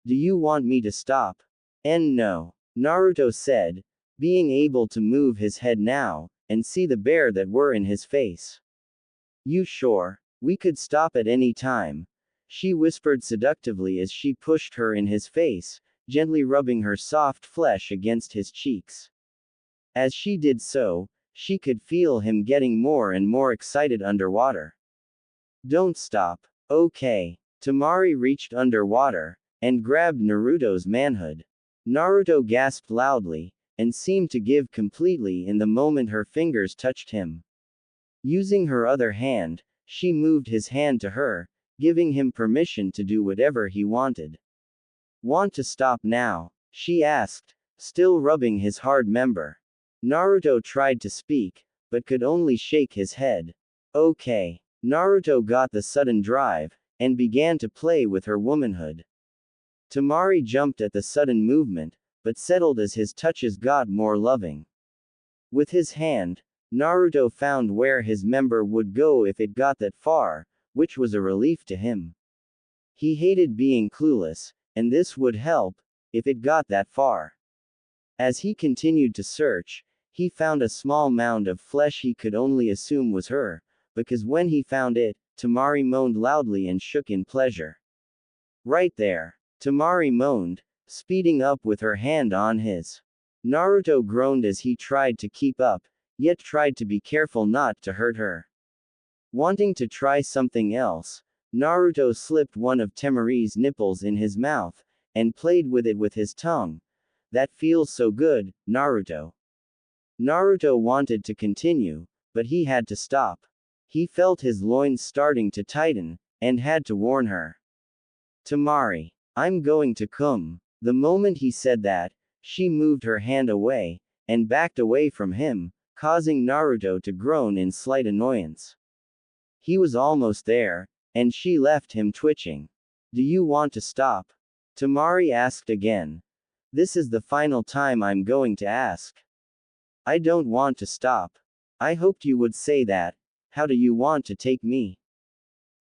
S1: "Do you want me to stop?" "No," Naruto said, being able to move his head now, and see the bear that were in his face. "You sure? We could stop at any time," she whispered seductively as she pushed her in his face, gently rubbing her soft flesh against his cheeks. As she did so, she could feel him getting more and more excited underwater. "Don't stop." "Okay." Temari reached underwater, and grabbed Naruto's manhood. Naruto gasped loudly, and seemed to give completely in the moment her fingers touched him. Using her other hand, she moved his hand to her, giving him permission to do whatever he wanted. "Want to stop now?" she asked, still rubbing his hard member. Naruto tried to speak, but could only shake his head. "Okay." Naruto got the sudden drive, and began to play with her womanhood. Temari jumped at the sudden movement, but settled as his touches got more loving. With his hand, Naruto found where his member would go if it got that far, which was a relief to him. He hated being clueless, and this would help, if it got that far. As he continued to search, he found a small mound of flesh he could only assume was her, because when he found it, Temari moaned loudly and shook in pleasure. "Right there." Temari moaned, speeding up with her hand on his. Naruto groaned as he tried to keep up, yet tried to be careful not to hurt her. Wanting to try something else, Naruto slipped one of Temari's nipples in his mouth, and played with it with his tongue. "That feels so good, Naruto." Naruto wanted to continue, but he had to stop. He felt his loins starting to tighten, and had to warn her. "Temari, I'm going to come." The moment he said that, she moved her hand away, and backed away from him, causing Naruto to groan in slight annoyance. He was almost there, and she left him twitching. Do you want to stop? Temari asked again. This is the final time I'm going to ask. I don't want to stop. I hoped you would say that. How do you want to take me?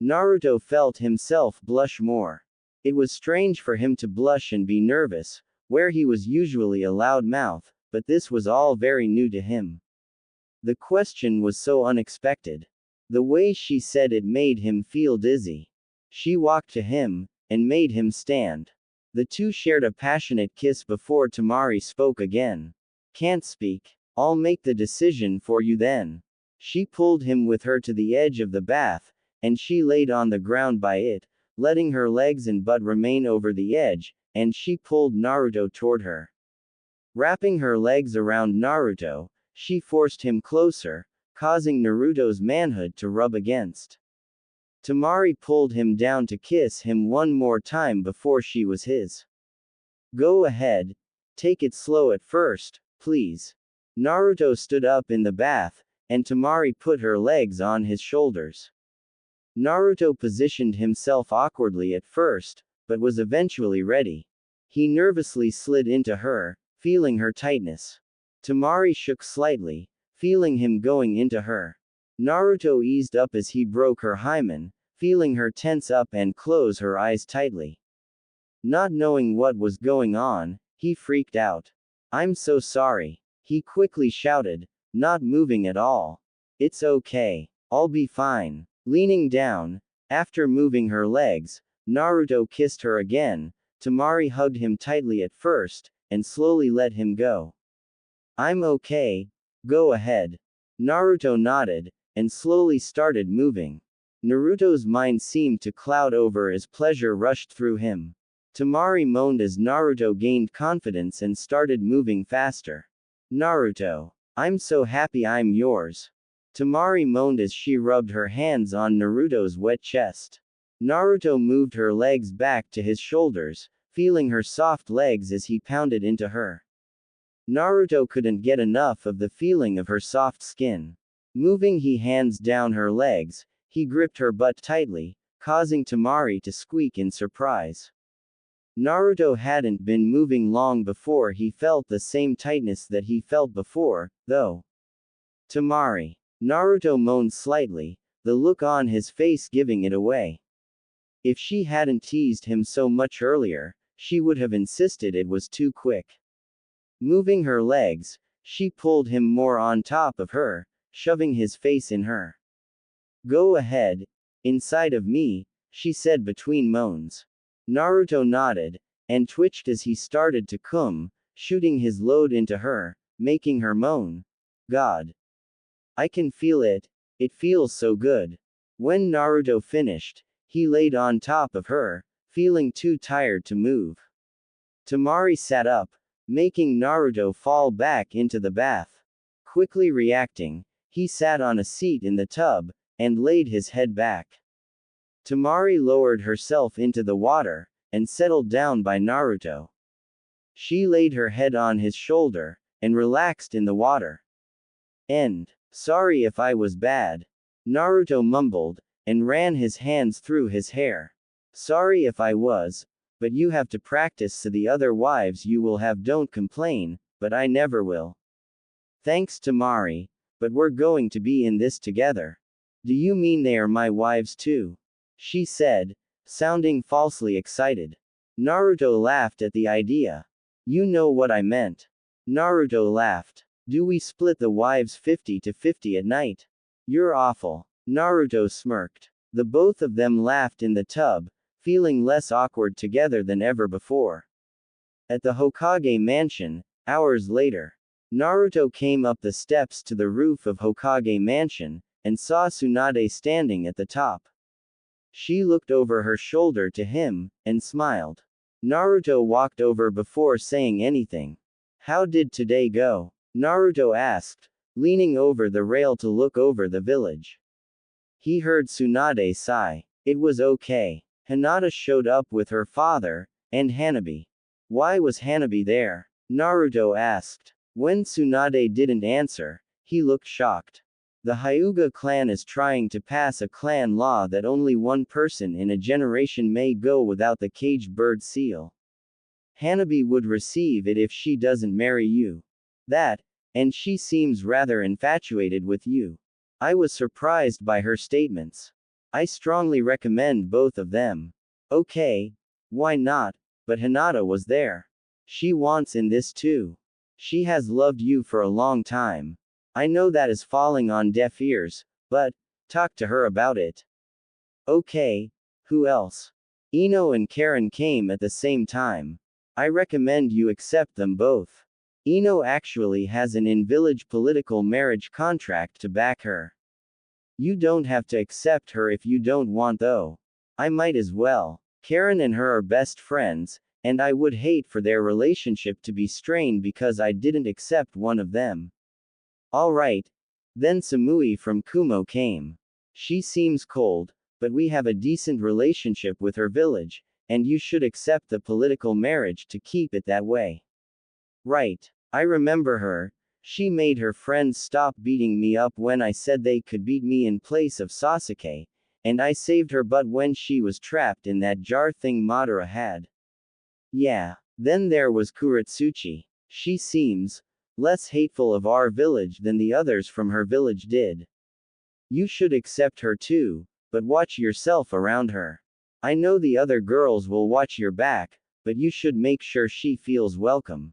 S1: Naruto felt himself blush more. It was strange for him to blush and be nervous, where he was usually a loud mouth, but this was all very new to him. The question was so unexpected. The way she said it made him feel dizzy. She walked to him, and made him stand. The two shared a passionate kiss before Temari spoke again. Can't speak. I'll make the decision for you then. She pulled him with her to the edge of the bath, and she laid on the ground by it, letting her legs and butt remain over the edge, and she pulled Naruto toward her. Wrapping her legs around Naruto, she forced him closer, causing Naruto's manhood to rub against. Temari pulled him down to kiss him one more time before she was his. Go ahead. Take it slow at first, please. Naruto stood up in the bath, and Temari put her legs on his shoulders. Naruto positioned himself awkwardly at first, but was eventually ready. He nervously slid into her, feeling her tightness. Temari shook slightly, feeling him going into her. Naruto eased up as he broke her hymen, feeling her tense up and close her eyes tightly. Not knowing what was going on, he freaked out. I'm so sorry. He quickly shouted, not moving at all. It's okay. I'll be fine. Leaning down, after moving her legs, Naruto kissed her again. Temari hugged him tightly at first, and slowly let him go. I'm okay. Go ahead. Naruto nodded, and slowly started moving. Naruto's mind seemed to cloud over as pleasure rushed through him. Temari moaned as Naruto gained confidence and started moving faster. Naruto. I'm so happy I'm yours. Temari moaned as she rubbed her hands on Naruto's wet chest. Naruto moved her legs back to his shoulders, feeling her soft legs as he pounded into her. Naruto couldn't get enough of the feeling of her soft skin. Moving his hands down her legs, he gripped her butt tightly, causing Temari to squeak in surprise. Naruto hadn't been moving long before he felt the same tightness that he felt before, though. Temari. Naruto moaned slightly, the look on his face giving it away. If she hadn't teased him so much earlier, she would have insisted it was too quick. Moving her legs, she pulled him more on top of her, shoving his face in her. Go ahead. Inside of me, she said between moans. Naruto nodded, and twitched as he started to come, shooting his load into her, making her moan. God. I can feel it. It feels so good. When Naruto finished, he laid on top of her, feeling too tired to move. Temari sat up, making Naruto fall back into the bath. Quickly reacting, he sat on a seat in the tub, and laid his head back. Temari lowered herself into the water, and settled down by Naruto. She laid her head on his shoulder, and relaxed in the water. End. Sorry if I was bad. Naruto mumbled, and ran his hands through his hair. Sorry if I was, but you have to practice so the other wives you will have don't complain, but I never will. Thanks Temari, but we're going to be in this together. Do you mean they are my wives too? She said, sounding falsely excited. Naruto laughed at the idea. You know what I meant. Naruto laughed. Do we split the wives 50-50 at night? You're awful. Naruto smirked. The both of them laughed in the tub, feeling less awkward together than ever before. At the Hokage mansion, hours later, Naruto came up the steps to the roof of Hokage mansion, and saw Tsunade standing at the top. She looked over her shoulder to him, and smiled. Naruto walked over before saying anything. How did today go? Naruto asked, leaning over the rail to look over the village. He heard Tsunade sigh. It was okay. Hinata showed up with her father, and Hanabi. Why was Hanabi there? Naruto asked. When Tsunade didn't answer, he looked shocked. The Hyuga clan is trying to pass a clan law that only one person in a generation may go without the caged bird seal. Hanabi would receive it if she doesn't marry you. That, and she seems rather infatuated with you. I was surprised by her statements. I strongly recommend both of them. Okay, why not? But Hinata was there. She wants in this too. She has loved you for a long time. I know that is falling on deaf ears, but talk to her about it. Okay, who else? Ino and Karin came at the same time. I recommend you accept them both. Ino actually has an in-village political marriage contract to back her. You don't have to accept her if you don't want though. I might as well. Karin and her are best friends, and I would hate for their relationship to be strained because I didn't accept one of them. Alright. Then Samui from Kumo came. She seems cold, but we have a decent relationship with her village, and you should accept the political marriage to keep it that way. Right. I remember her. She made her friends stop beating me up when I said they could beat me in place of Sasuke, and I saved her butt when she was trapped in that jar thing Madara had. Yeah. Then there was Kuratsuchi. She seems less hateful of our village than the others from her village did. You should accept her too, but watch yourself around her. I know the other girls will watch your back, but you should make sure she feels welcome.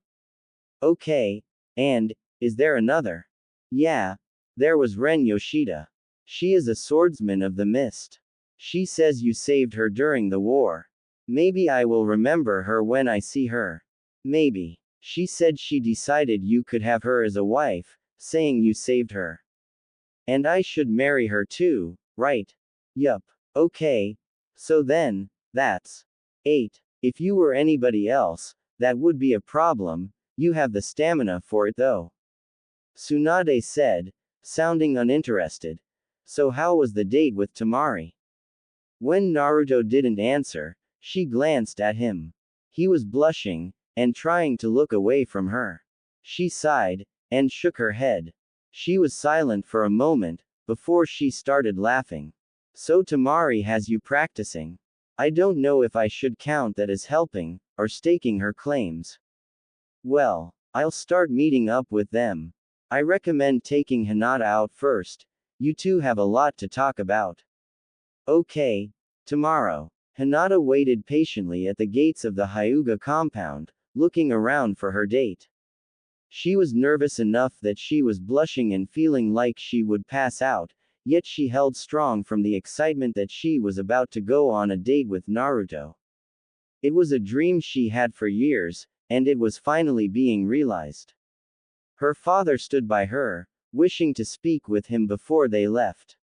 S1: Okay, and, is there another? Yeah, there was Ren Yoshida. She is a swordsman of the mist. She says you saved her during the war. Maybe I will remember her when I see her. Maybe. She said she decided you could have her as a wife, saying you saved her. And I should marry her too, right? Yup. Okay. So then, that's 8. If you were anybody else, that would be a problem. You have the stamina for it though. Tsunade said, sounding uninterested. So how was the date with Temari? When Naruto didn't answer, she glanced at him. He was blushing, and trying to look away from her. She sighed, and shook her head. She was silent for a moment, before she started laughing. So Temari has you practicing. I don't know if I should count that as helping, or staking her claims. Well, I'll start meeting up with them. I recommend taking Hinata out first. You two have a lot to talk about. Okay, tomorrow. Hinata waited patiently at the gates of the Hyuga compound, looking around for her date. She was nervous enough that she was blushing and feeling like she would pass out, yet she held strong from the excitement that she was about to go on a date with Naruto. It was a dream she had for years, and it was finally being realized. Her father stood by her, wishing to speak with him before they left.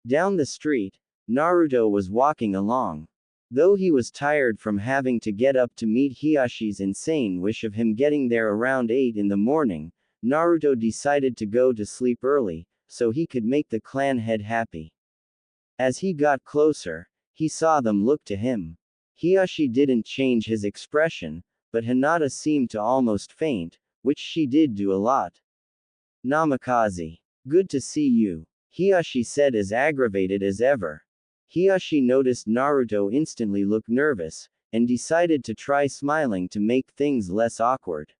S1: Down the street, Naruto was walking along. Though he was tired from having to get up to meet Hiyashi's insane wish of him getting there around 8 in the morning, Naruto decided to go to sleep early, so he could make the clan head happy. As he got closer, he saw them look to him. Hiyashi didn't change his expression, but Hinata seemed to almost faint, which she did do a lot. Namikaze. Good to see you, Hiyashi said as aggravated as ever. Hiyashi noticed Naruto instantly look nervous, and decided to try smiling to make things less awkward.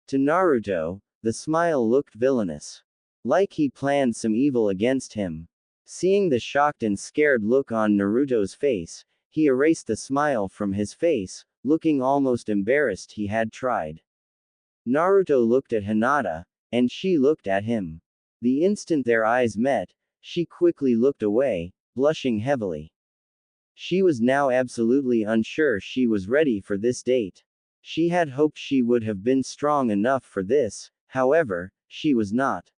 S1: To Naruto, the smile looked villainous. Like he planned some evil against him. Seeing the shocked and scared look on Naruto's face, he erased the smile from his face, looking almost embarrassed he had tried. Naruto looked at Hinata, and she looked at him. The instant their eyes met, she quickly looked away, blushing heavily. She was now absolutely unsure she was ready for this date. She had hoped she would have been strong enough for this, however, she was not.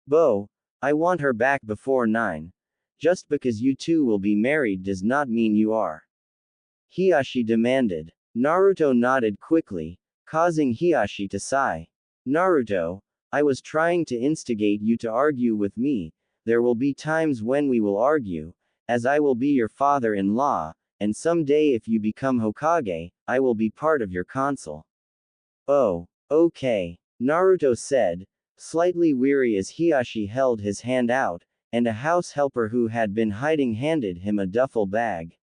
S1: Bo, I want her back before 9. Just because you two will be married does not mean you are. Hiyashi demanded. Naruto nodded quickly, causing Hiyashi to sigh. Naruto, I was trying to instigate you to argue with me. There will be times when we will argue, as I will be your father-in-law, and someday if you become Hokage, I will be part of your council. Oh, okay. Naruto said, slightly weary as Hiyashi held his hand out, and a house helper who had been hiding handed him a duffel bag.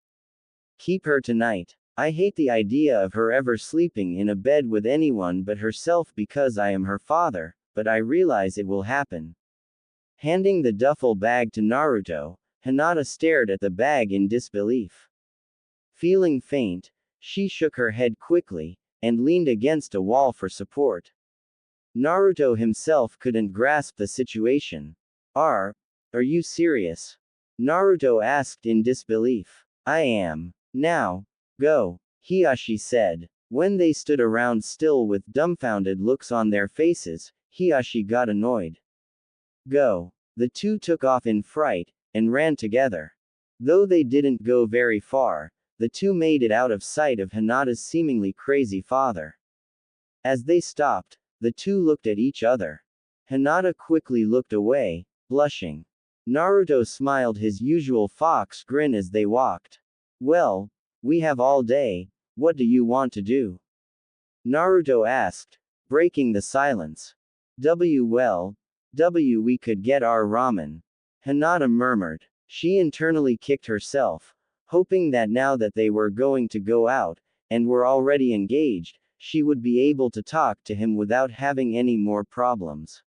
S1: Keep her tonight. I hate the idea of her ever sleeping in a bed with anyone but herself because I am her father, but I realize it will happen. Handing the duffel bag to Naruto, Hinata stared at the bag in disbelief. Feeling faint, she shook her head quickly, and leaned against a wall for support. Naruto himself couldn't grasp the situation. Are you serious? Naruto asked in disbelief. I am. Now, go, Hiyashi said. When they stood around still with dumbfounded looks on their faces, Hiyashi got annoyed. Go. The two took off in fright, and ran together. Though they didn't go very far, the two made it out of sight of Hinata's seemingly crazy father. As they stopped, the two looked at each other. Hinata quickly looked away, blushing. Naruto smiled his usual fox grin as they walked. Well, we have all day, what do you want to do? Naruto asked, breaking the silence. We could get our ramen. Hinata murmured. She internally kicked herself, hoping that now that they were going to go out, and were already engaged, she would be able to talk to him without having any more problems.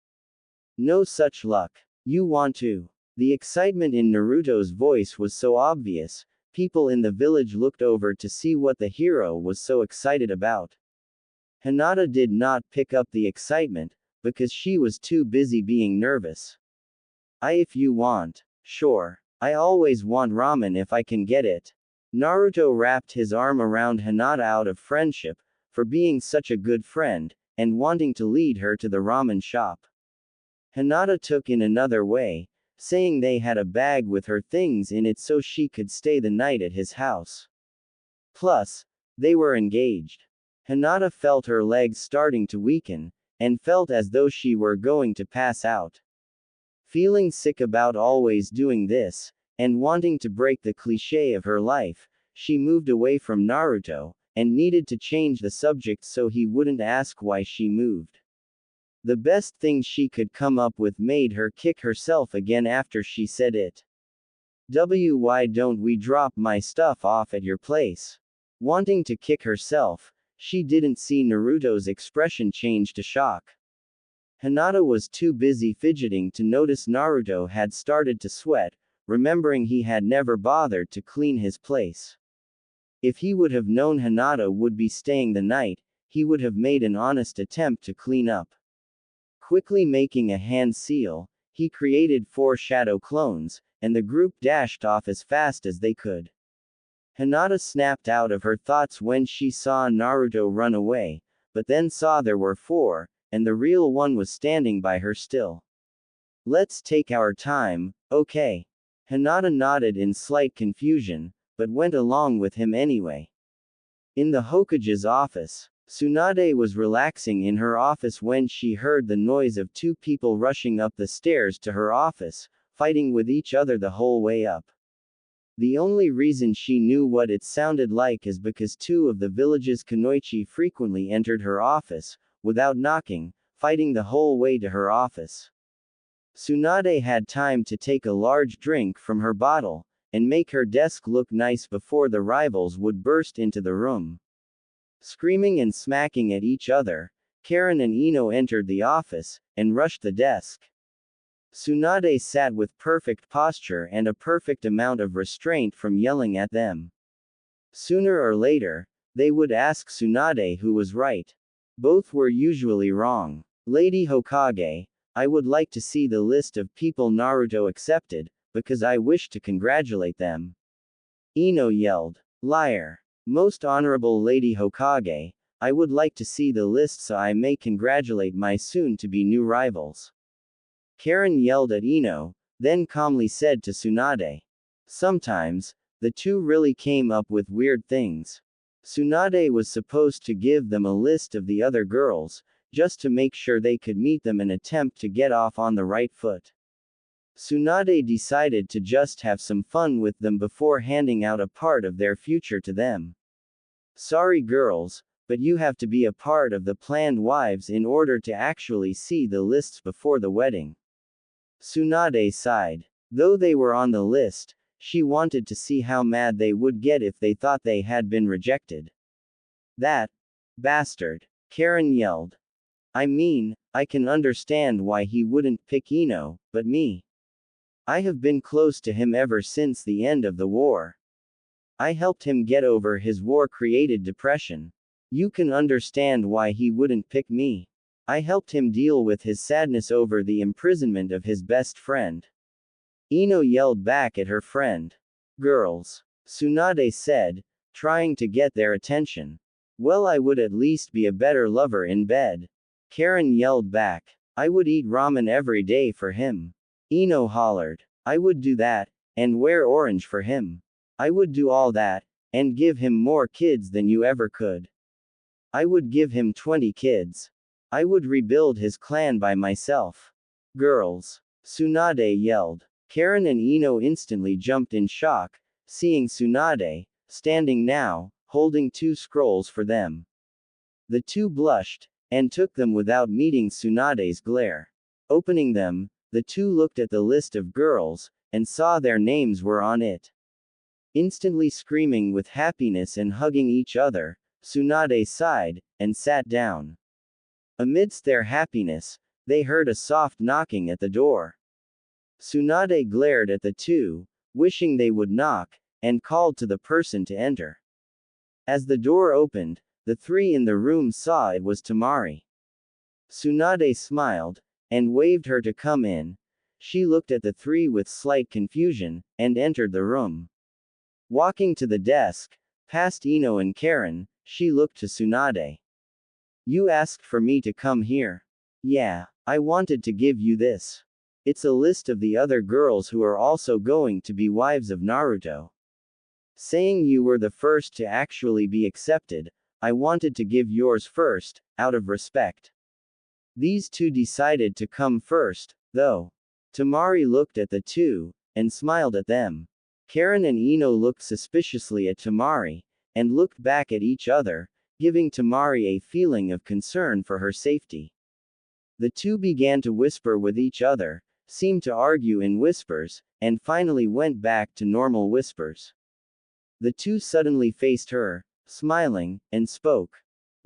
S1: No such luck. You want to? The excitement in Naruto's voice was so obvious, people in the village looked over to see what the hero was so excited about. Hinata did not pick up the excitement, because she was too busy being nervous. If you want. Sure. I always want ramen if I can get it. Naruto wrapped his arm around Hinata out of friendship, for being such a good friend, and wanting to lead her to the ramen shop. Hinata took in another way, saying they had a bag with her things in it so she could stay the night at his house. Plus, they were engaged. Hinata felt her legs starting to weaken, and felt as though she were going to pass out. Feeling sick about always doing this, and wanting to break the cliché of her life, she moved away from Naruto, and needed to change the subject so he wouldn't ask why she moved. The best thing she could come up with made her kick herself again after she said it. Why don't we drop my stuff off at your place? Wanting to kick herself, she didn't see Naruto's expression change to shock. Hinata was too busy fidgeting to notice Naruto had started to sweat, remembering he had never bothered to clean his place. If he would have known Hinata would be staying the night, he would have made an honest attempt to clean up. Quickly making a hand seal, he created 4 shadow clones, and the group dashed off as fast as they could. Hinata snapped out of her thoughts when she saw Naruto run away, but then saw there were 4, and the real one was standing by her still. Let's take our time, okay? Hinata nodded in slight confusion, but went along with him anyway. In the Hokage's office, Tsunade was relaxing in her office when she heard the noise of 2 people rushing up the stairs to her office, fighting with each other the whole way up. The only reason she knew what it sounded like is because 2 of the village's kunoichi frequently entered her office, without knocking, fighting the whole way to her office. Tsunade had time to take a large drink from her bottle, and make her desk look nice before the rivals would burst into the room. Screaming and smacking at each other, Karin and Ino entered the office, and rushed the desk. Tsunade sat with perfect posture and a perfect amount of restraint from yelling at them. Sooner or later, they would ask Tsunade who was right. Both were usually wrong. Lady Hokage, I would like to see the list of people Naruto accepted, because I wish to congratulate them. Ino yelled. Liar. Most honorable Lady Hokage, I would like to see the list so I may congratulate my soon-to-be new rivals. Karin yelled at Ino, then calmly said to Tsunade. Sometimes, the two really came up with weird things. Tsunade was supposed to give them a list of the other girls, just to make sure they could meet them and attempt to get off on the right foot. Tsunade decided to just have some fun with them before handing out a part of their future to them. Sorry girls, but you have to be a part of the planned wives in order to actually see the lists before the wedding. Tsunade sighed. Though they were on the list, she wanted to see how mad they would get if they thought they had been rejected. That bastard, Karin yelled. I mean, I can understand why he wouldn't pick Ino, but me. I have been close to him ever since the end of the war. I helped him get over his war-created depression. You can understand why he wouldn't pick me. I helped him deal with his sadness over the imprisonment of his best friend. Ino yelled back at her friend. Girls, Tsunade said, trying to get their attention. Well, I would at least be a better lover in bed. Karin yelled back. I would eat ramen every day for him. Ino hollered. I would do that, and wear orange for him. I would do all that, and give him more kids than you ever could. I would give him 20 kids. I would rebuild his clan by myself. Girls, Tsunade yelled. Karin and Ino instantly jumped in shock, seeing Tsunade, standing now, holding 2 scrolls for them. The two blushed, and took them without meeting Tsunade's glare. Opening them, the two looked at the list of girls, and saw their names were on it. Instantly screaming with happiness and hugging each other, Tsunade sighed, and sat down. Amidst their happiness, they heard a soft knocking at the door. Tsunade glared at the two, wishing they would knock, and called to the person to enter. As the door opened, the 3 in the room saw it was Temari. Tsunade smiled, and waved her to come in. She looked at the 3 with slight confusion, and entered the room. Walking to the desk, past Ino and Karin, she looked to Tsunade. You asked for me to come here. Yeah, I wanted to give you this. It's a list of the other girls who are also going to be wives of Naruto. Saying you were the first to actually be accepted, I wanted to give yours first, out of respect. These 2 decided to come first, though. Temari looked at the 2, and smiled at them. Karin and Ino looked suspiciously at Temari, and looked back at each other, giving Temari a feeling of concern for her safety. The 2 began to whisper with each other, seemed to argue in whispers, and finally went back to normal whispers. The 2 suddenly faced her, smiling, and spoke.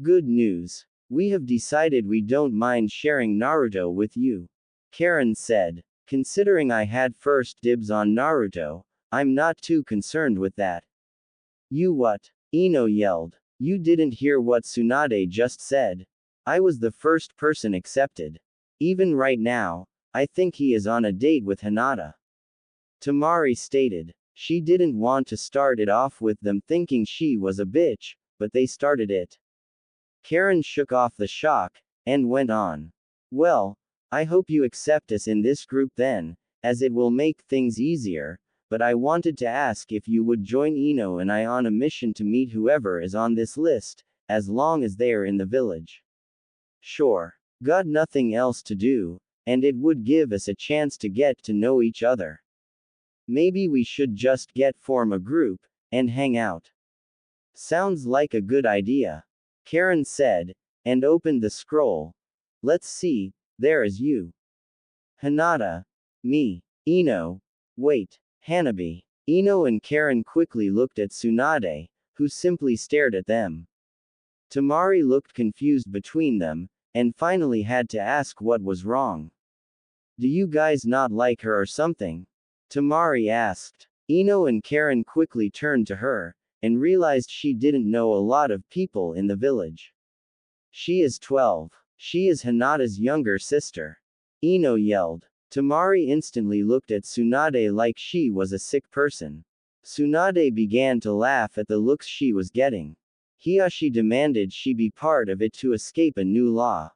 S1: Good news. We have decided we don't mind sharing Naruto with you. Karin said. Considering I had first dibs on Naruto, I'm not too concerned with that. You what? Ino yelled. You didn't hear what Tsunade just said. I was the first person accepted. Even right now, I think he is on a date with Hinata. Temari stated. She didn't want to start it off with them thinking she was a bitch, but they started it. Karin shook off the shock, and went on. Well, I hope you accept us in this group then, as it will make things easier, but I wanted to ask if you would join Ino and I on a mission to meet whoever is on this list, as long as they are in the village. Sure. Got nothing else to do, and it would give us a chance to get to know each other. Maybe we should just form a group, and hang out. Sounds like a good idea. Karin said, and opened the scroll. Let's see, there is you. Hinata. Me. Ino. Wait. Hanabi. Ino and Karin quickly looked at Tsunade, who simply stared at them. Temari looked confused between them, and finally had to ask what was wrong. Do you guys not like her or something? Temari asked. Ino and Karin quickly turned to her, and realized she didn't know a lot of people in the village. She is 12. She is Hinata's younger sister. Ino yelled. Temari instantly looked at Tsunade like she was a sick person. Tsunade began to laugh at the looks she was getting. Hiyashi demanded she be part of it to escape a new law.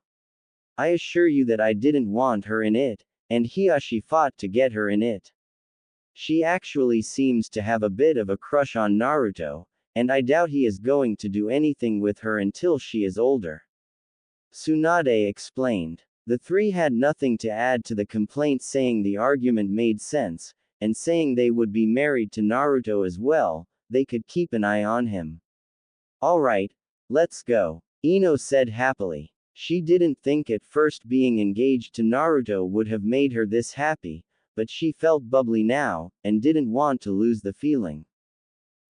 S1: I assure you that I didn't want her in it, and Hiyashi fought to get her in it. She actually seems to have a bit of a crush on Naruto, and I doubt he is going to do anything with her until she is older. Tsunade explained. The 3 had nothing to add to the complaint, saying the argument made sense, and saying they would be married to Naruto as well, they could keep an eye on him. Alright, let's go. Ino said happily. She didn't think at first being engaged to Naruto would have made her this happy, but she felt bubbly now, and didn't want to lose the feeling.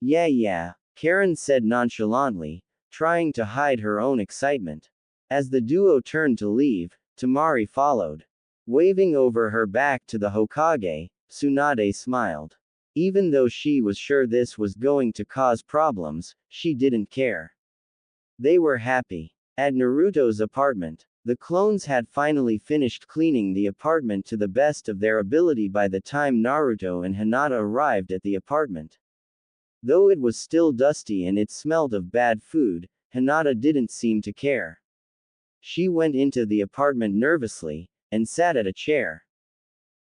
S1: Yeah, Karin said nonchalantly, trying to hide her own excitement. As the duo turned to leave, Temari followed. Waving over her back to the Hokage, Tsunade smiled. Even though she was sure this was going to cause problems, she didn't care. They were happy. At Naruto's apartment, the clones had finally finished cleaning the apartment to the best of their ability by the time Naruto and Hinata arrived at the apartment. Though it was still dusty and it smelled of bad food, Hinata didn't seem to care. She went into the apartment nervously, and sat at a chair.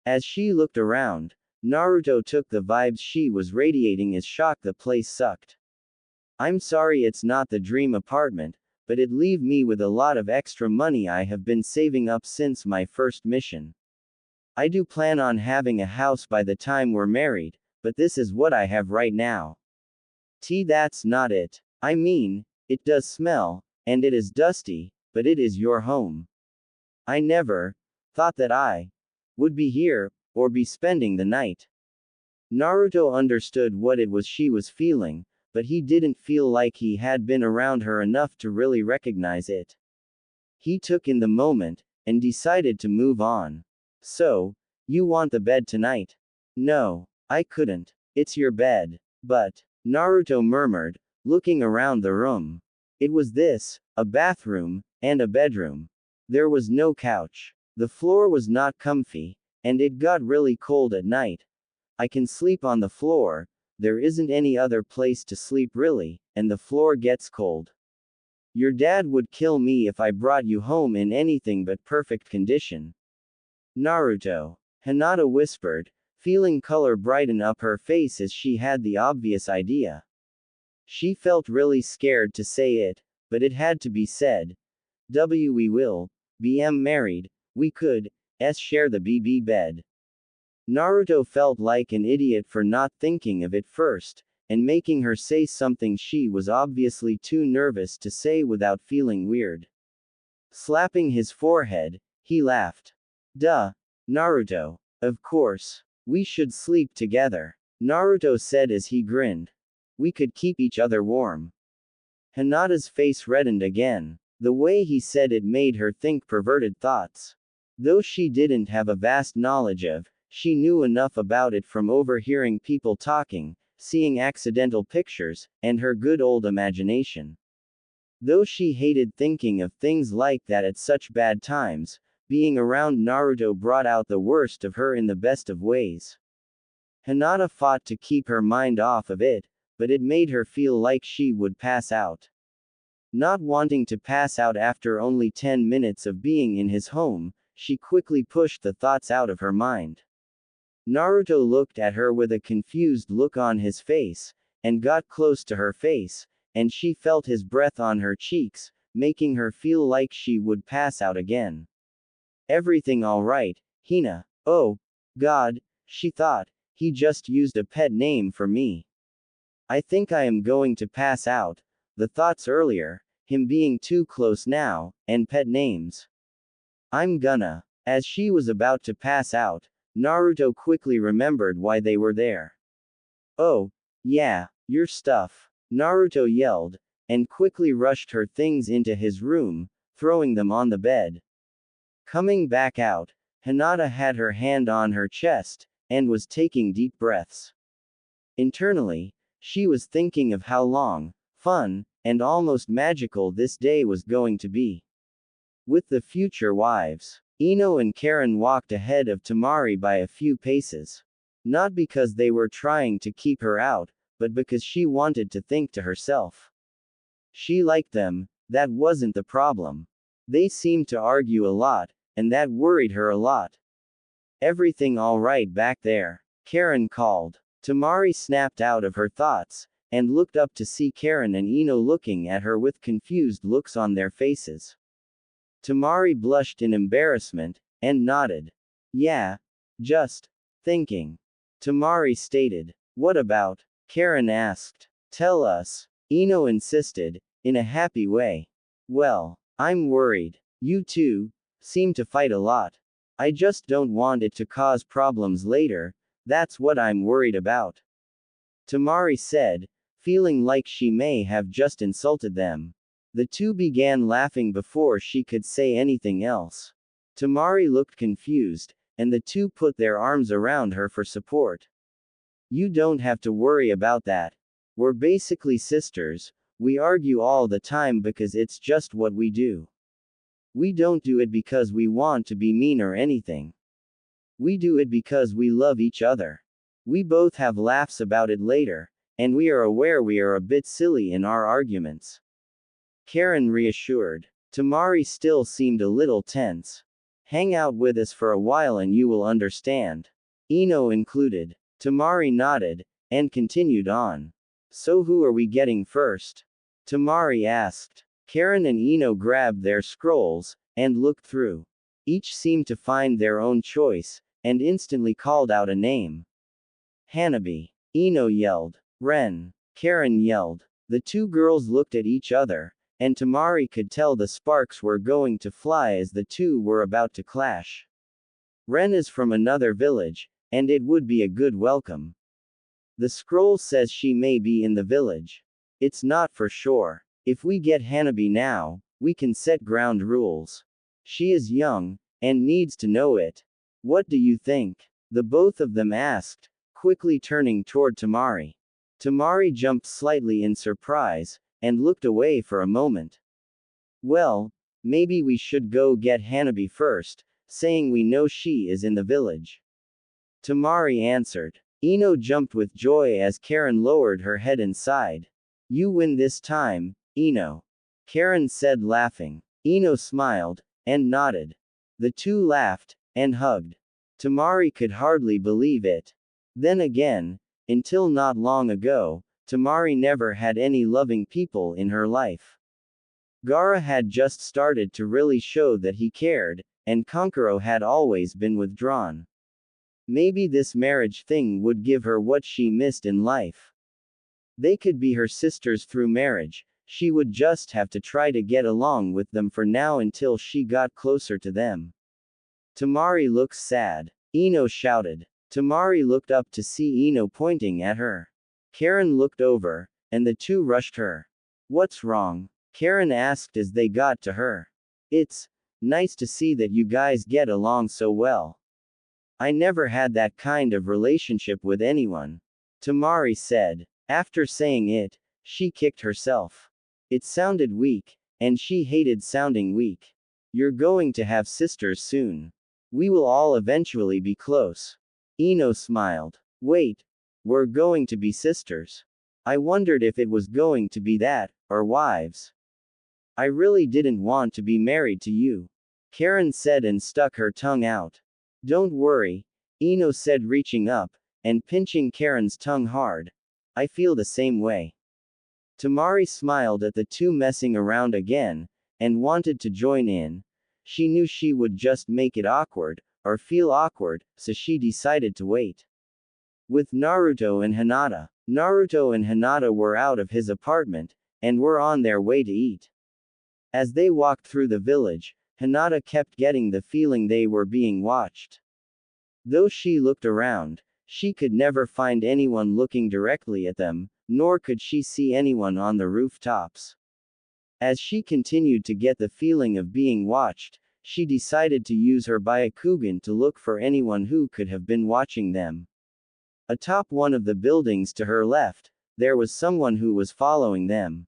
S1: As she looked around, Naruto took the vibes she was radiating as shock the place sucked. I'm sorry it's not the dream apartment, but it leave me with a lot of extra money I have been saving up since my first mission. I do plan on having a house by the time we're married, but this is what I have right now. That's not it. I mean, it does smell, and it is dusty, but it is your home. I never thought that I would be here, or be spending the night. Naruto understood what it was she was feeling, but he didn't feel like he had been around her enough to really recognize it. He took in the moment, and decided to move on. So, you want the bed tonight? No, I couldn't. It's your bed. But, Naruto murmured, looking around the room. It was this, a bathroom, and a bedroom. There was no couch. The floor was not comfy, and it got really cold at night. I can sleep on the floor, there isn't any other place to sleep really, and the floor gets cold. Your dad would kill me if I brought you home in anything but perfect condition. Naruto. Hinata whispered, feeling color brighten up her face as she had the obvious idea. She felt really scared to say it, but it had to be said. We will be married, we could share the BB bed. Naruto felt like an idiot for not thinking of it first, and making her say something she was obviously too nervous to say without feeling weird. Slapping his forehead, he laughed. Duh, Naruto. Of course. We should sleep together. Naruto said as he grinned. We could keep each other warm. Hinata's face reddened again. The way he said it made her think perverted thoughts. Though she didn't have a vast knowledge of, she knew enough about it from overhearing people talking, seeing accidental pictures, and her good old imagination. Though she hated thinking of things like that at such bad times, being around Naruto brought out the worst of her in the best of ways. Hinata fought to keep her mind off of it, but it made her feel like she would pass out. Not wanting to pass out after only 10 minutes of being in his home, she quickly pushed the thoughts out of her mind. Naruto looked at her with a confused look on his face, and got close to her face, and she felt his breath on her cheeks, making her feel like she would pass out again. Everything all right, Hina? Oh, God, she thought, he just used a pet name for me. I think I am going to pass out. The thoughts earlier, him being too close now, and pet names. I'm gonna. As she was about to pass out, Naruto quickly remembered why they were there. Oh, yeah, your stuff. Naruto yelled, and quickly rushed her things into his room, throwing them on the bed. Coming back out, Hinata had her hand on her chest, and was taking deep breaths. Internally, she was thinking of how long, fun, and almost magical this day was going to be. With the future wives, Ino and Karin walked ahead of Temari by a few paces. Not because they were trying to keep her out, but because she wanted to think to herself. She liked them, that wasn't the problem. They seemed to argue a lot, and that worried her a lot. Everything all right back there? Karin called. Temari snapped out of her thoughts, and looked up to see Karin and Ino looking at her with confused looks on their faces. Temari blushed in embarrassment, and nodded. Yeah. Just thinking. Temari stated. What about? Karin asked. Tell us. Ino insisted, in a happy way. Well, I'm worried. You two seem to fight a lot. I just don't want it to cause problems later, that's what I'm worried about. Temari said, feeling like she may have just insulted them. The two began laughing before she could say anything else. Temari looked confused, and the two put their arms around her for support. You don't have to worry about that. We're basically sisters, we argue all the time because it's just what we do. We don't do it because we want to be mean or anything. We do it because we love each other. We both have laughs about it later, and we are aware we are a bit silly in our arguments. Karin reassured. Temari still seemed a little tense. Hang out with us for a while and you will understand. Ino included. Temari nodded, and continued on. So who are we getting first? Temari asked. Karin and Ino grabbed their scrolls, and looked through. Each seemed to find their own choice, and instantly called out a name. Hanabi. Ino yelled. Ren. Karin yelled. The two girls looked at each other, and Temari could tell the sparks were going to fly as the two were about to clash. Ren is from another village, and it would be a good welcome. The scroll says she may be in the village. It's not for sure. If we get Hanabi now, we can set ground rules. She is young, and needs to know it. What do you think? The both of them asked, quickly turning toward Temari. Temari jumped slightly in surprise, and looked away for a moment. Well, maybe we should go get Hanabi first, saying we know she is in the village. Temari answered. Ino jumped with joy as Karin lowered her head and sighed. You win this time, Ino. Karin said laughing. Ino smiled, and nodded. The two laughed, and hugged. Temari could hardly believe it. Then again, until not long ago, Temari never had any loving people in her life. Gaara had just started to really show that he cared, and Kankuro had always been withdrawn. Maybe this marriage thing would give her what she missed in life. They could be her sisters through marriage, she would just have to try to get along with them for now until she got closer to them. Temari looks sad. Ino shouted. Temari looked up to see Ino pointing at her. Karin looked over, and the two rushed her. What's wrong? Karin asked as they got to her. It's nice to see that you guys get along so well. I never had that kind of relationship with anyone. Temari said. After saying it, she kicked herself. It sounded weak, and she hated sounding weak. You're going to have sisters soon. We will all eventually be close. Ino smiled. Wait, we're going to be sisters. I wondered if it was going to be that, or wives. I really didn't want to be married to you. Karin said and stuck her tongue out. Don't worry, Ino said reaching up, and pinching Karin's tongue hard. I feel the same way. Temari smiled at the two messing around again, and wanted to join in. She knew she would just make it awkward, or feel awkward, so she decided to wait. With Naruto and Hinata. Naruto and Hinata were out of his apartment, and were on their way to eat. As they walked through the village, Hinata kept getting the feeling they were being watched. Though she looked around, she could never find anyone looking directly at them, nor could she see anyone on the rooftops. As she continued to get the feeling of being watched, she decided to use her Byakugan to look for anyone who could have been watching them. Atop one of the buildings to her left, there was someone who was following them.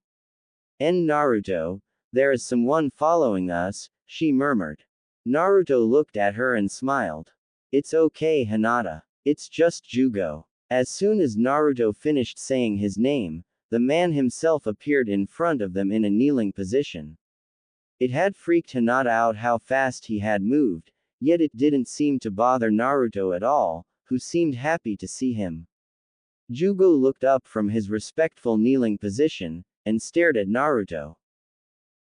S1: Naruto, there is someone following us, she murmured. Naruto looked at her and smiled. It's okay, Hinata. It's just Jugo. As soon as Naruto finished saying his name, the man himself appeared in front of them in a kneeling position. It had freaked Hinata out how fast he had moved, yet it didn't seem to bother Naruto at all, who seemed happy to see him. Jugo looked up from his respectful kneeling position, and stared at Naruto.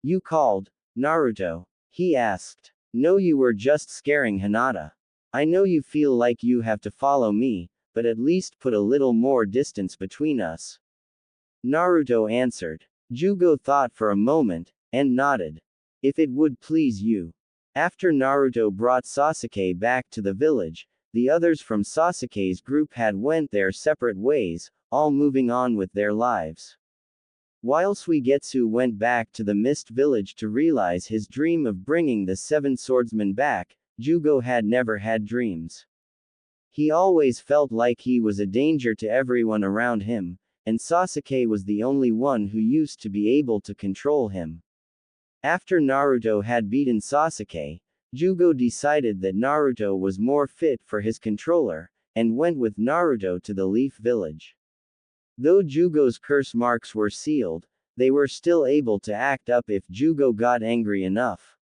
S1: You called, Naruto? He asked. No, you were just scaring Hinata. I know you feel like you have to follow me, but at least put a little more distance between us. Naruto answered. Jugo thought for a moment, and nodded. If it would please you. After Naruto brought Sasuke back to the village, the others from Sasuke's group had went their separate ways, all moving on with their lives. While Suigetsu went back to the Mist Village to realize his dream of bringing the seven swordsmen back, Jugo had never had dreams. He always felt like he was a danger to everyone around him, and Sasuke was the only one who used to be able to control him. After Naruto had beaten Sasuke, Jugo decided that Naruto was more fit for his controller, and went with Naruto to the Leaf Village. Though Jugo's curse marks were sealed, they were still able to act up if Jugo got angry enough.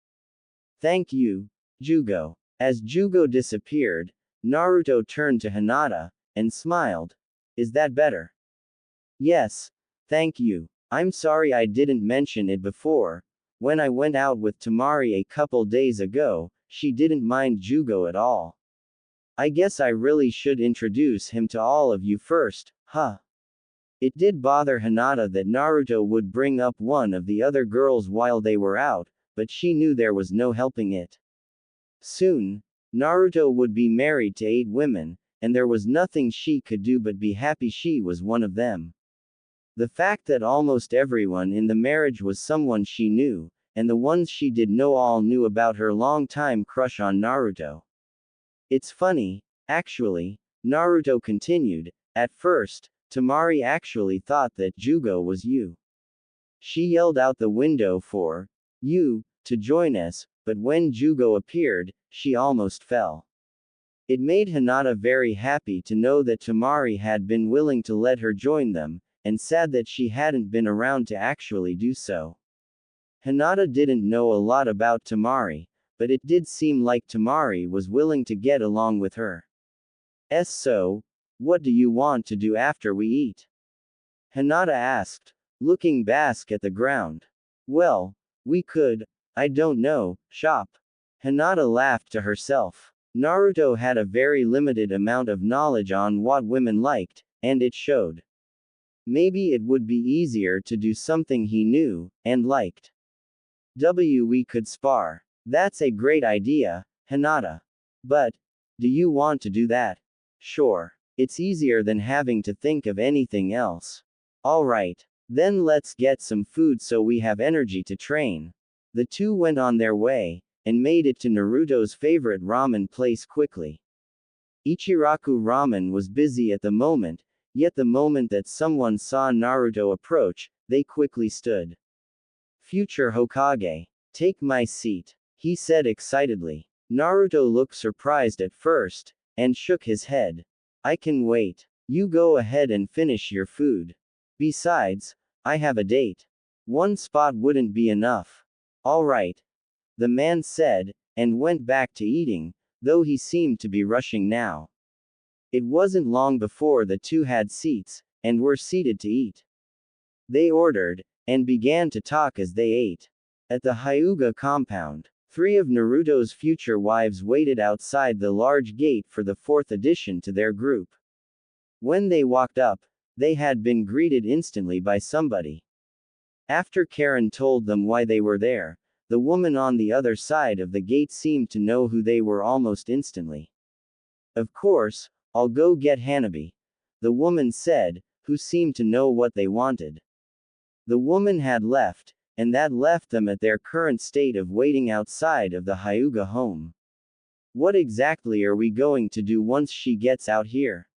S1: Thank you, Jugo. As Jugo disappeared, Naruto turned to Hinata, and smiled. Is that better? Yes, thank you. I'm sorry I didn't mention it before. When I went out with Temari a couple days ago, she didn't mind Jugo at all. I guess I really should introduce him to all of you first, huh? It did bother Hinata that Naruto would bring up one of the other girls while they were out, but she knew there was no helping it. Soon, Naruto would be married to 8 women, and there was nothing she could do but be happy she was one of them. The fact that almost everyone in the marriage was someone she knew, and the ones she did know all knew about her long-time crush on Naruto. It's funny, actually, Naruto continued, at first, Temari actually thought that Jugo was you. She yelled out the window for you to join us, but when Jugo appeared, she almost fell. It made Hinata very happy to know that Temari had been willing to let her join them, and sad that she hadn't been around to actually do so. Hinata didn't know a lot about Temari, but it did seem like Temari was willing to get along with her. So, what do you want to do after we eat? Hinata asked, looking back at the ground. Well, we could, I don't know, shop. Hinata laughed to herself. Naruto had a very limited amount of knowledge on what women liked, and it showed. Maybe it would be easier to do something he knew and liked. We could spar. That's a great idea, Hinata. But, do you want to do that? Sure. It's easier than having to think of anything else. Alright. Then let's get some food so we have energy to train. The two went on their way, and made it to Naruto's favorite ramen place quickly. Ichiraku Ramen was busy at the moment, yet the moment that someone saw Naruto approach, they quickly stood. Future Hokage. Take my seat, he said excitedly. Naruto looked surprised at first, and shook his head. I can wait. You go ahead and finish your food. Besides, I have a date. One spot wouldn't be enough. Alright. The man said, and went back to eating, though he seemed to be rushing now. It wasn't long before the two had seats, and were seated to eat. They ordered, and began to talk as they ate. At the Hyuga compound, 3 of Naruto's future wives waited outside the large gate for the 4th addition to their group. When they walked up, they had been greeted instantly by somebody. After Karin told them why they were there, the woman on the other side of the gate seemed to know who they were almost instantly. Of course, I'll go get Hanabi, the woman said, who seemed to know what they wanted. The woman had left, and that left them at their current state of waiting outside of the Hyuga home. What exactly are we going to do once she gets out here?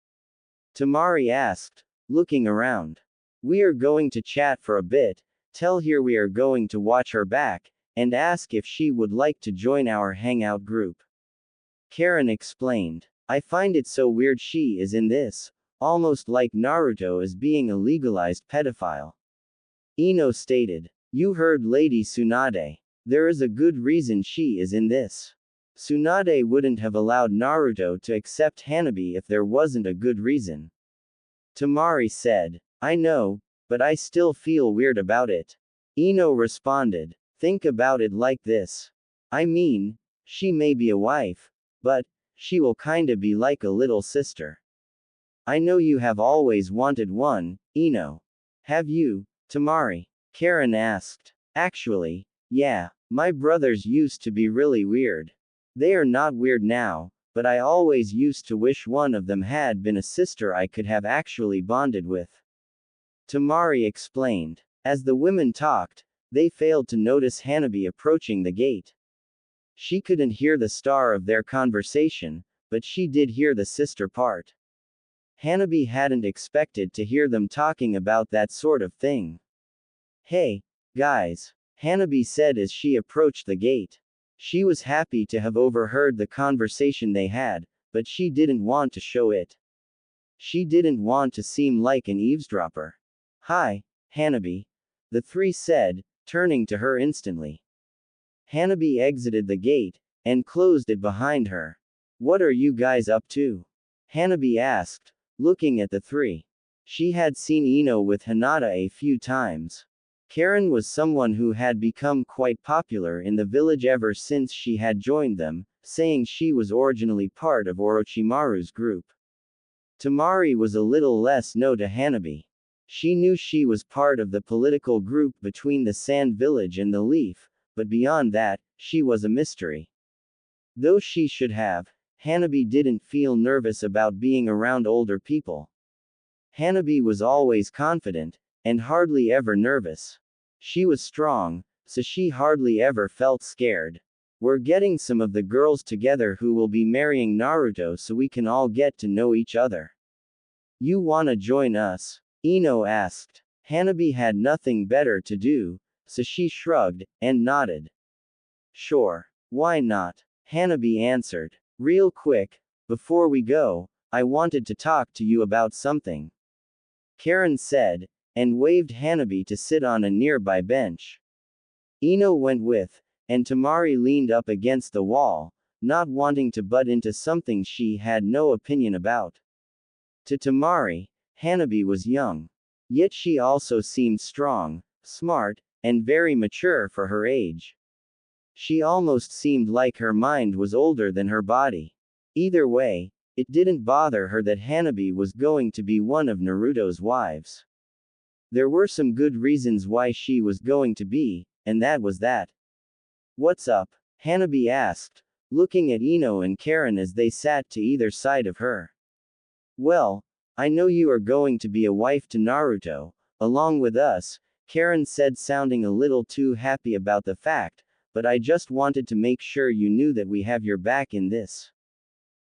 S1: Temari asked, looking around. We are going to chat for a bit, tell her we are going to watch her back, and ask if she would like to join our hangout group. Karin explained. I find it so weird she is in this, almost like Naruto is being a legalized pedophile. Ino stated. You heard Lady Tsunade. There is a good reason she is in this. Tsunade wouldn't have allowed Naruto to accept Hanabi if there wasn't a good reason. Temari said. I know, but I still feel weird about it. Ino responded. Think about it like this. I mean, she may be a wife, but she will kinda be like a little sister. I know you have always wanted one, Ino. Have you, Temari? Karin asked. Actually, yeah, my brothers used to be really weird. They are not weird now, but I always used to wish one of them had been a sister I could have actually bonded with. Temari explained. As the women talked, they failed to notice Hanabi approaching the gate. She couldn't hear the star of their conversation, but she did hear the sister part. Hanabi hadn't expected to hear them talking about that sort of thing. Hey, guys, Hanabi said as she approached the gate. She was happy to have overheard the conversation they had, but she didn't want to show it. She didn't want to seem like an eavesdropper. Hi, Hanabi, the three said, turning to her instantly. Hanabi exited the gate, and closed it behind her. What are you guys up to? Hanabi asked, looking at the three. She had seen Ino with Hinata a few times. Karin was someone who had become quite popular in the village ever since she had joined them, saying she was originally part of Orochimaru's group. Temari was a little less known to Hanabi. She knew she was part of the political group between the Sand Village and the Leaf, but beyond that, she was a mystery. Though she should have, Hanabi didn't feel nervous about being around older people. Hanabi was always confident, and hardly ever nervous. She was strong, so she hardly ever felt scared. We're getting some of the girls together who will be marrying Naruto so we can all get to know each other. You wanna join us? Ino asked. Hanabi had nothing better to do, so she shrugged, and nodded. Sure, why not? Hanabi answered. Real quick, before we go, I wanted to talk to you about something. Karin said, and waved Hanabi to sit on a nearby bench. Ino went with, and Temari leaned up against the wall, not wanting to butt into something she had no opinion about. To Temari, Hanabi was young. Yet she also seemed strong, smart, and very mature for her age. She almost seemed like her mind was older than her body. Either way, it didn't bother her that Hanabi was going to be one of Naruto's wives. There were some good reasons why she was going to be, and that was that. What's up? Hanabi asked, looking at Ino and Karin as they sat to either side of her. Well, I know you are going to be a wife to Naruto, along with us, Karin said, sounding a little too happy about the fact, but I just wanted to make sure you knew that we have your back in this.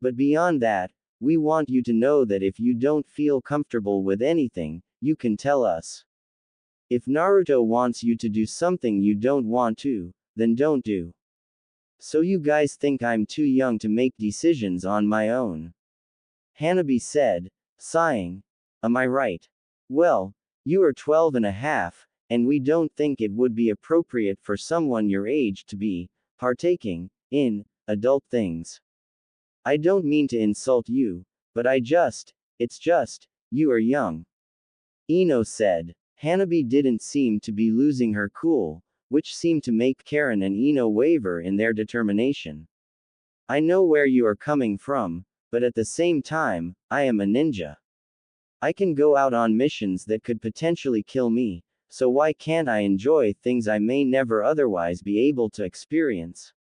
S1: But beyond that, we want you to know that if you don't feel comfortable with anything, you can tell us. If Naruto wants you to do something you don't want to, then don't do. So you guys think I'm too young to make decisions on my own? Hanabi said, sighing. Am I right? Well, you are 12 and a half, and we don't think it would be appropriate for someone your age to be partaking in adult things. I don't mean to insult you, but it's just, you are young. Ino said. Hanabi didn't seem to be losing her cool, which seemed to make Karin and Ino waver in their determination. I know where you are coming from, but at the same time, I am a ninja. I can go out on missions that could potentially kill me, so why can't I enjoy things I may never otherwise be able to experience?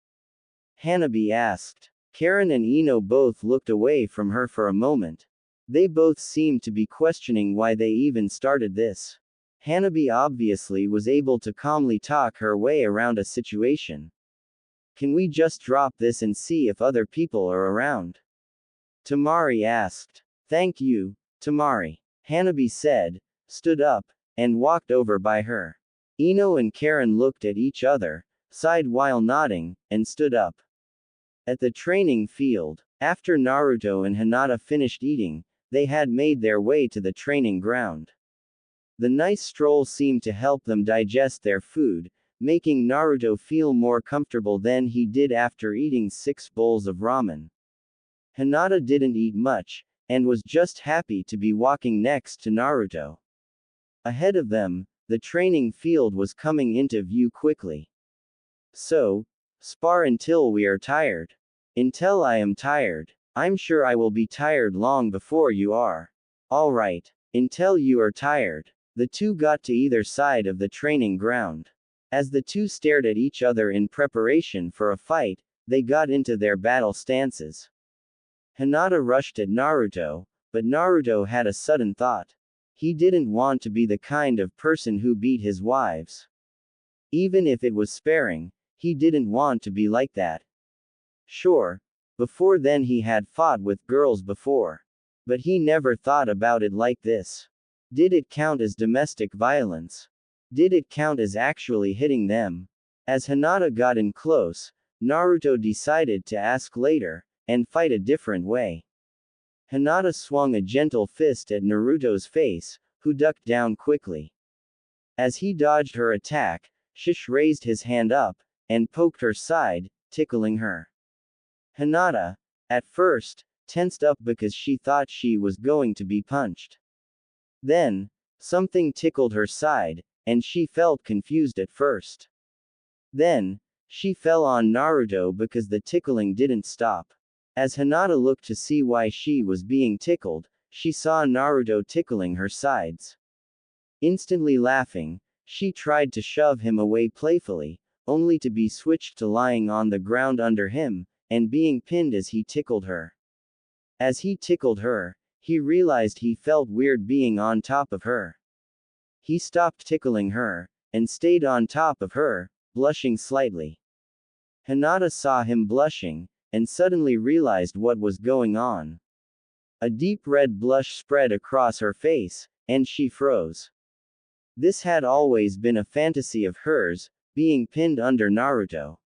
S1: Hanabi asked. Karin and Ino both looked away from her for a moment. They both seemed to be questioning why they even started this. Hanabi obviously was able to calmly talk her way around a situation. Can we just drop this and see if other people are around? Temari asked. Thank you, Temari. Hanabi said, stood up, and walked over by her. Ino and Karin looked at each other, sighed while nodding, and stood up. At the training field, after Naruto and Hinata finished eating, they had made their way to the training ground. The nice stroll seemed to help them digest their food, making Naruto feel more comfortable than he did after eating 6 bowls of ramen. Hinata didn't eat much, and was just happy to be walking next to Naruto. Ahead of them, the training field was coming into view quickly. So, spar until we are tired. Until I am tired. I'm sure I will be tired long before you are. Alright. Until you are tired. The two got to either side of the training ground. As the two stared at each other in preparation for a fight, they got into their battle stances. Hinata rushed at Naruto, but Naruto had a sudden thought. He didn't want to be the kind of person who beat his wives. Even if it was Sparring, he didn't want to be like that. Sure, before then he had fought with girls before. But he never thought about it like this. Did it count as domestic violence? Did it count as actually hitting them? As Hinata got in close, Naruto decided to ask later, and fight a different way. Hinata swung a gentle fist at Naruto's face, who ducked down quickly. As he dodged her attack, Shish raised his hand up, and poked her side, tickling her. Hinata, at first, tensed up because she thought she was going to be punched. Then, something tickled her side, and she felt confused at first. Then, she fell on Naruto because the tickling didn't stop. As Hinata looked to see why she was being tickled, she saw Naruto tickling her sides. Instantly laughing, she tried to shove him away playfully, only to be switched to lying on the ground under him, and being pinned as he tickled her. As he tickled her, he realized he felt weird being on top of her. He stopped tickling her, and stayed on top of her, blushing slightly. Hinata saw him blushing, and suddenly realized what was going on. A deep red blush spread across her face, and she froze. This had always been a fantasy of hers, being pinned under Naruto.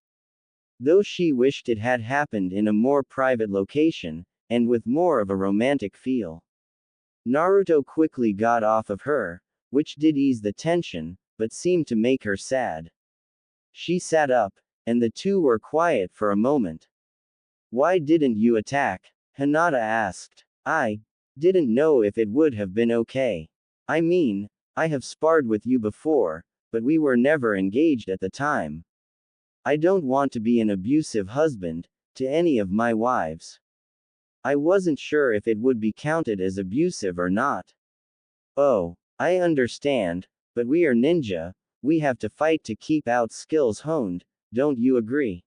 S1: Though she wished it had happened in a more private location, and with more of a romantic feel. Naruto quickly got off of her, which did ease the tension, but seemed to make her sad. She sat up, and the two were quiet for a moment. Why didn't you attack? Hinata asked. I didn't know if it would have been okay. I mean, I have sparred with you before, but we were never engaged at the time. I don't want to be an abusive husband to any of my wives. I wasn't sure if it would be counted as abusive or not. Oh, I understand, but we are ninja, we have to fight to keep our skills honed, don't you agree?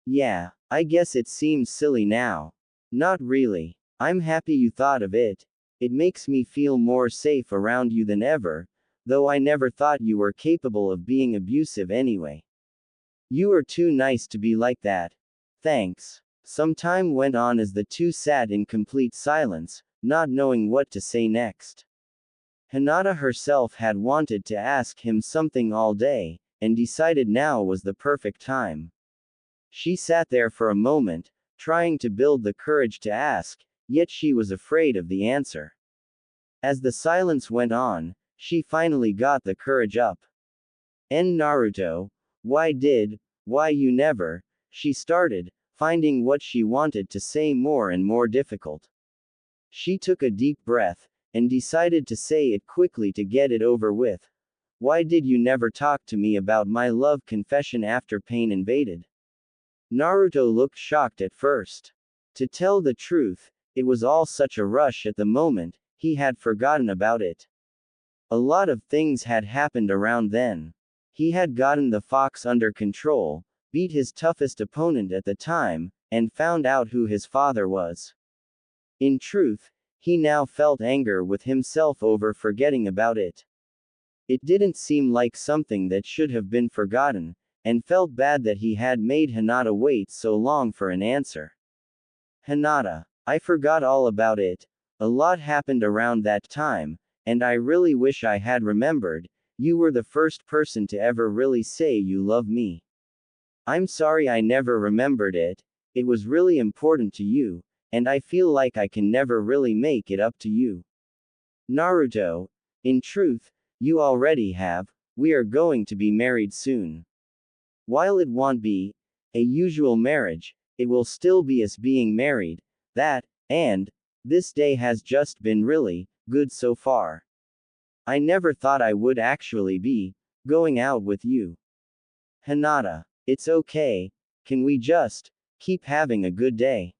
S1: Yeah, I guess it seems silly now. Not really. I'm happy you thought of it. It makes me feel more safe around you than ever, though I never thought you were capable of being abusive anyway. You are too nice to be like that. Thanks. Some time went on as the two sat in complete silence, not knowing what to say next. Hinata herself had wanted to ask him something all day, and decided now was the perfect time. She sat there for a moment, trying to build the courage to ask, yet she was afraid of the answer. As the silence went on, she finally got the courage up. Naruto, why you never, she started, finding what she wanted to say more and more difficult. She took a deep breath, and decided to say it quickly to get it over with. Why did you never talk to me about my love confession after pain invaded? Naruto looked shocked at first. To tell the truth, it was all such a rush at the moment, he had forgotten about it. A lot of things had happened around then. He had gotten the fox under control, beat his toughest opponent at the time, and found out who his father was. In truth, he now felt anger with himself over forgetting about it. It didn't seem like something that should have been forgotten, and felt bad that he had made Hinata wait so long for an answer. Hinata, I forgot all about it. A lot happened around that time, and I really wish I had remembered. You were the first person to ever really say you love me. I'm sorry I never remembered it. It was really important to you, and I feel like I can never really make it up to you. Naruto, in truth, you already have. We are going to be married soon. While it won't be a usual marriage, it will still be us being married. And this day has just been really good so far. I never thought I would actually be going out with you. Hinata, it's okay. Can we just keep having a good day?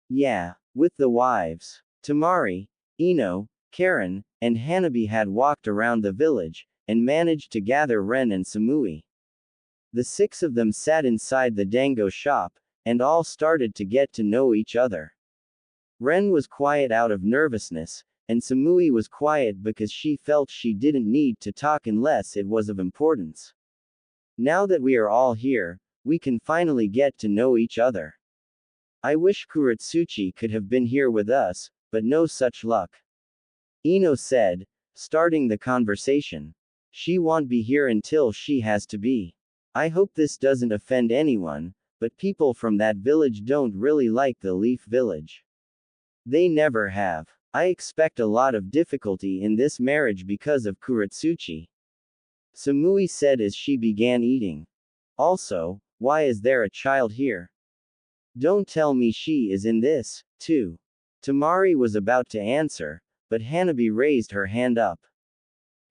S1: Yeah, with the wives. Temari, Ino, Karin, and Hanabi had walked around the village, and managed to gather Ren and Samui. The six of them sat inside the dango shop, and all started to get to know each other. Ren was quiet out of nervousness, and Samui was quiet because she felt she didn't need to talk unless it was of importance. Now that we are all here, we can finally get to know each other. I wish Kuratsuchi could have been here with us, but no such luck. Ino said, starting the conversation. She won't be here until she has to be. I hope this doesn't offend anyone, but people from that village don't really like the Leaf Village. They never have. I expect a lot of difficulty in this marriage because of Kuratsuchi. Samui said as she began eating. Also, why is there a child here? Don't tell me she is in this, too. Temari was about to answer, but Hanabi raised her hand up.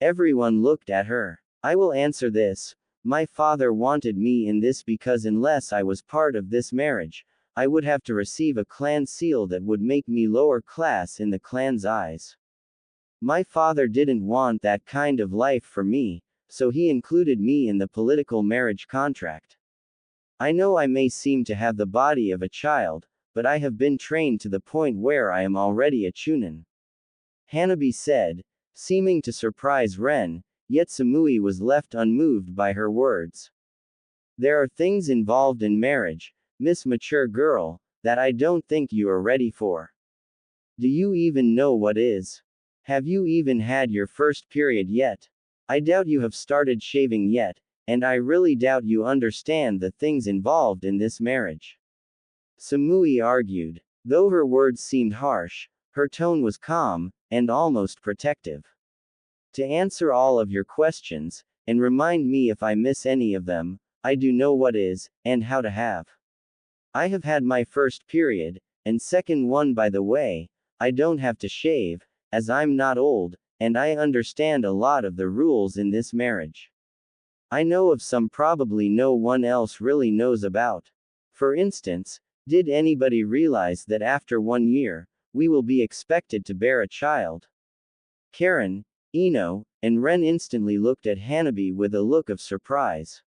S1: Everyone looked at her. I will answer this. My father wanted me in this because unless I was part of this marriage, I would have to receive a clan seal that would make me lower class in the clan's eyes. My father didn't want that kind of life for me, so he included me in the political marriage contract. I know I may seem to have the body of a child, but I have been trained to the point where I am already a chunin. Hanabi said, seeming to surprise Ren, yet Samui was left unmoved by her words. There are things involved in marriage, Miss Mature Girl, that I don't think you are ready for. Do you even know what is? Have you even had your first period yet? I doubt you have started shaving yet, and I really doubt you understand the things involved in this marriage. Samui argued. Though her words seemed harsh, her tone was calm, and almost protective. To answer all of your questions, and remind me if I miss any of them, I do know what is, and how to have. I have had my first period, and second one by the way, I don't have to shave, as I'm not old, and I understand a lot of the rules in this marriage. I know of some probably no one else really knows about. For instance, did anybody realize that after 1 year, we will be expected to bear a child? Karin, Ino, and Ren instantly looked at Hanabi with a look of surprise.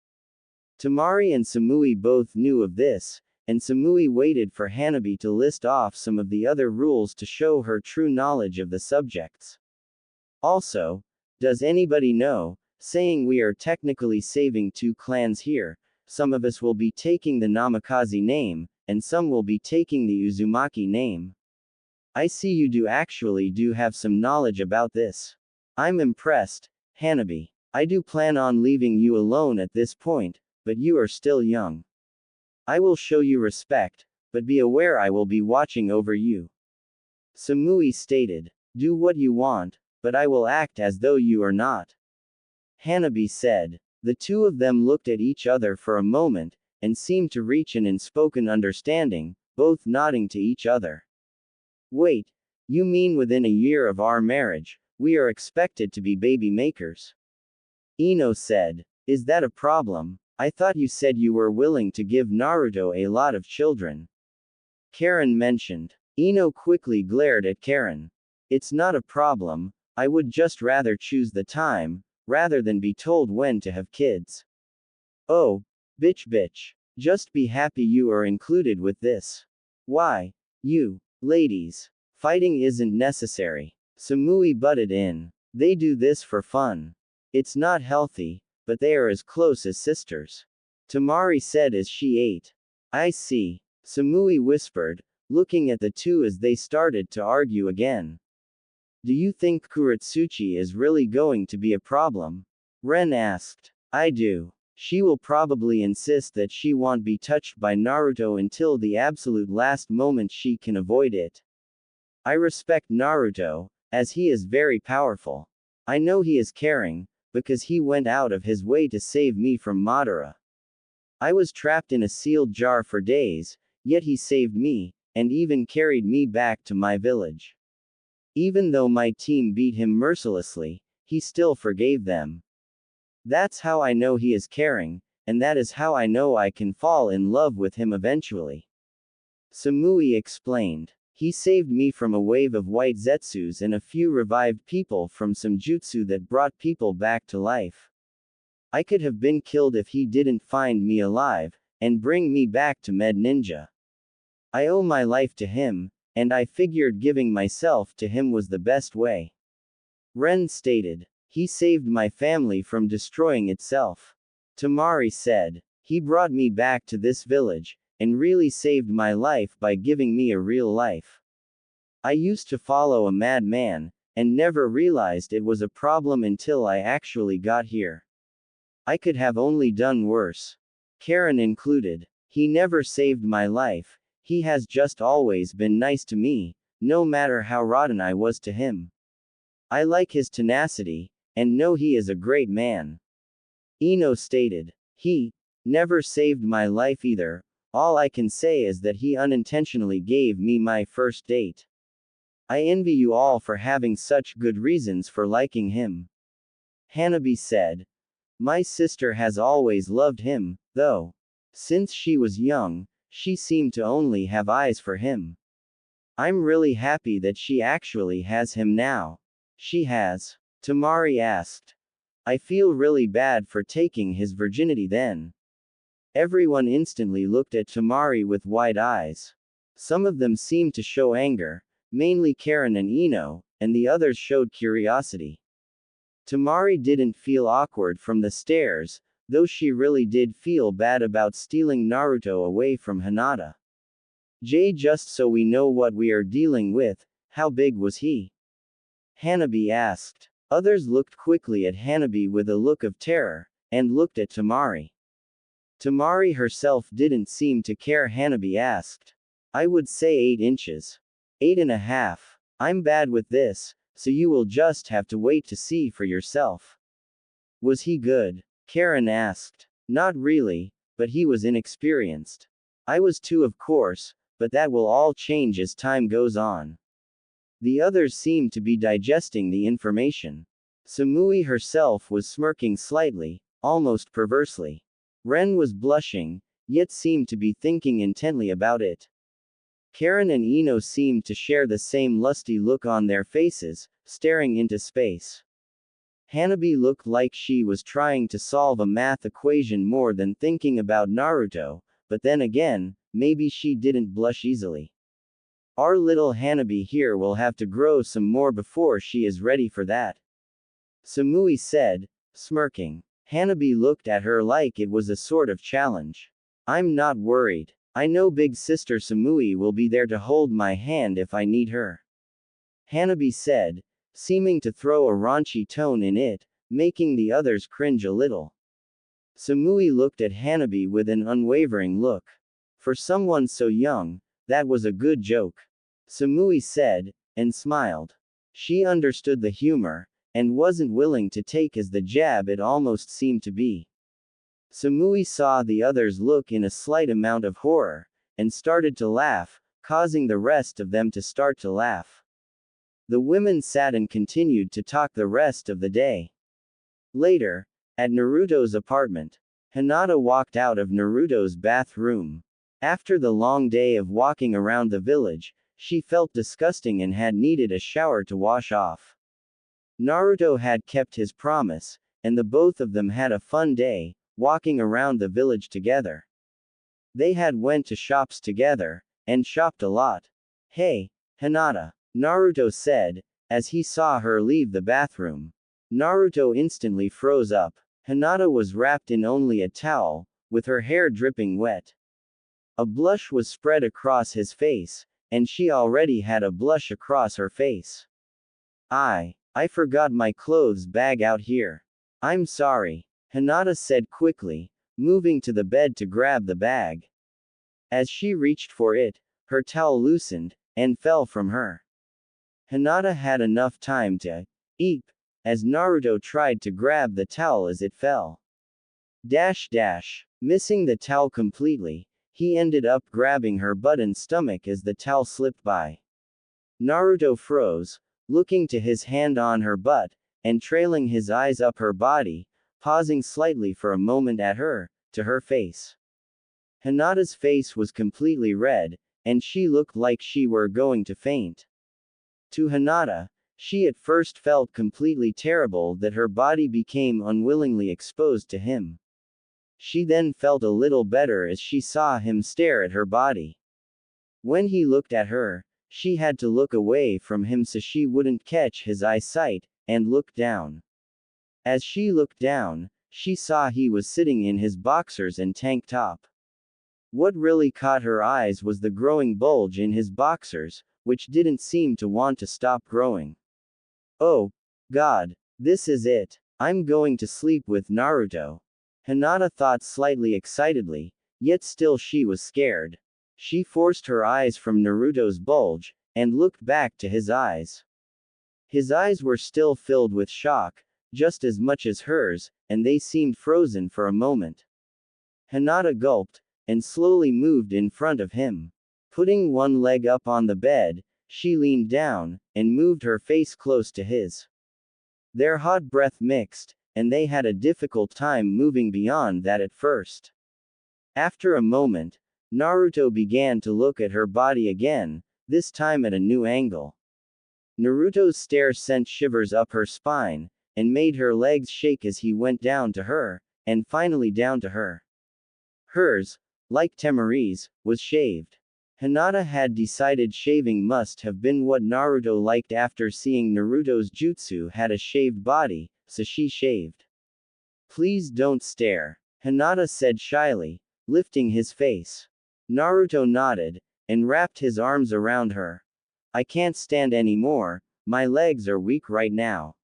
S1: Temari and Samui both knew of this, and Samui waited for Hanabi to list off some of the other rules to show her true knowledge of the subjects. Also, does anybody know, saying we are technically saving 2 clans here, some of us will be taking the Namikaze name, and some will be taking the Uzumaki name. I see you do have some knowledge about this. I'm impressed, Hanabi. I do plan on leaving you alone at this point, but you are still young. I will show you respect, but be aware I will be watching over you. Samui stated. Do what you want, but I will act as though you are not. Hanabi said. The two of them looked at each other for a moment, and seemed to reach an unspoken understanding, both nodding to each other. Wait, you mean within a year of our marriage, we are expected to be baby makers? Ino said. Is that a problem? I thought you said you were willing to give Naruto a lot of children. Karin mentioned. Ino quickly glared at Karin. It's not a problem, I would just rather choose the time, rather than be told when to have kids. Oh, bitch. Just be happy you are included with this. Why? You, ladies. Fighting isn't necessary. Samui butted in. They do this for fun. It's not healthy, but they are as close as sisters. Temari said as she ate. I see. Samui whispered, looking at the two as they started to argue again. Do you think Kuratsuchi is really going to be a problem? Ren asked. I do. She will probably insist that she won't be touched by Naruto until the absolute last moment she can avoid it. I respect Naruto, as he is very powerful. I know he is caring, because he went out of his way to save me from Madara. I was trapped in a sealed jar for days, yet he saved me, and even carried me back to my village. Even though my team beat him mercilessly, he still forgave them. That's how I know he is caring, and that is how I know I can fall in love with him eventually. Samui explained. He saved me from a wave of white zetsus and a few revived people from some jutsu that brought people back to life. I could have been killed if he didn't find me alive, and bring me back to Med Ninja. I owe my life to him, and I figured giving myself to him was the best way. Ren stated. He saved my family from destroying itself. Temari said. He brought me back to this village, and really saved my life by giving me a real life. I used to follow a madman, and never realized it was a problem until I actually got here. I could have only done worse. Karin included. He never saved my life, he has just always been nice to me, no matter how rotten I was to him. I like his tenacity, and know he is a great man. Ino stated. He never saved my life either, all I can say is that he unintentionally gave me my first date. I envy you all for having such good reasons for liking him. Hanabi said. My sister has always loved him, though. Since she was young, she seemed to only have eyes for him. I'm really happy that she actually has him now. She has. Temari asked. I feel really bad for taking his virginity then. Everyone instantly looked at Temari with wide eyes. Some of them seemed to show anger, mainly Karin and Ino, and the others showed curiosity. Temari didn't feel awkward from the stares, though she really did feel bad about stealing Naruto away from Hinata. Just so we know what we are dealing with, how big was he? Hanabi asked. Others looked quickly at Hanabi with a look of terror, and looked at Temari. Temari herself didn't seem to care. Hanabi asked. I would say 8 inches. 8.5. I'm bad with this, so you will just have to wait to see for yourself. Was he good? Karin asked. Not really, but he was inexperienced. I was too, of course, but that will all change as time goes on. The others seemed to be digesting the information. Samui herself was smirking slightly, almost perversely. Ren was blushing, yet seemed to be thinking intently about it. Karin and Ino seemed to share the same lusty look on their faces, staring into space. Hanabi looked like she was trying to solve a math equation more than thinking about Naruto, but then again, maybe she didn't blush easily. Our little Hanabi here will have to grow some more before she is ready for that. Samui said, smirking. Hanabi looked at her like it was a sort of challenge. I'm not worried. I know big sister Samui will be there to hold my hand if I need her. Hanabi said, seeming to throw a raunchy tone in it, making the others cringe a little. Samui looked at Hanabi with an unwavering look. For someone so young, that was a good joke. Samui said, and smiled. She understood the humor, and wasn't willing to take as the jab it almost seemed to be. Samui saw the others look in a slight amount of horror, and started to laugh, causing the rest of them to start to laugh. The women sat and continued to talk the rest of the day. Later, at Naruto's apartment, Hinata walked out of Naruto's bathroom. After the long day of walking around the village, she felt disgusting and had needed a shower to wash off. Naruto had kept his promise, and the both of them had a fun day, walking around the village together. They had went to shops together, and shopped a lot. Hey, Hinata, Naruto said, as he saw her leave the bathroom. Naruto instantly froze up. Hinata was wrapped in only a towel, with her hair dripping wet. A blush was spread across his face, and she already had a blush across her face. I forgot my clothes bag out here. I'm sorry, Hinata said quickly, moving to the bed to grab the bag. As she reached for it, her towel loosened, and fell from her. Hinata had enough time to eep, as Naruto tried to grab the towel as it fell. Missing the towel completely, he ended up grabbing her butt and stomach as the towel slipped by. Naruto froze, looking to his hand on her butt, and trailing his eyes up her body, pausing slightly for a moment at her, to her face. Hinata's face was completely red, and she looked like she were going to faint. To Hinata, she at first felt completely terrible that her body became unwillingly exposed to him. She then felt a little better as she saw him stare at her body. When he looked at her, she had to look away from him so she wouldn't catch his eyesight, and looked down. As she looked down, she saw he was sitting in his boxers and tank top. What really caught her eyes was the growing bulge in his boxers, which didn't seem to want to stop growing. Oh, God, this is it. I'm going to sleep with Naruto. Hinata thought slightly excitedly, yet still she was scared. She forced her eyes from Naruto's bulge, and looked back to his eyes. His eyes were still filled with shock, just as much as hers, and they seemed frozen for a moment. Hinata gulped, and slowly moved in front of him. Putting one leg up on the bed, she leaned down, and moved her face close to his. Their hot breath mixed, and they had a difficult time moving beyond that at first. After a moment, Naruto began to look at her body again, this time at a new angle. Naruto's stare sent shivers up her spine, and made her legs shake as he went down to her, and finally down to her. Hers, like Temari's, was shaved. Hinata had decided shaving must have been what Naruto liked after seeing Naruto's jutsu had a shaved body, so she shaved. Please don't stare, Hinata said shyly, lifting his face. Naruto nodded, and wrapped his arms around her. I can't stand anymore, my legs are weak right now.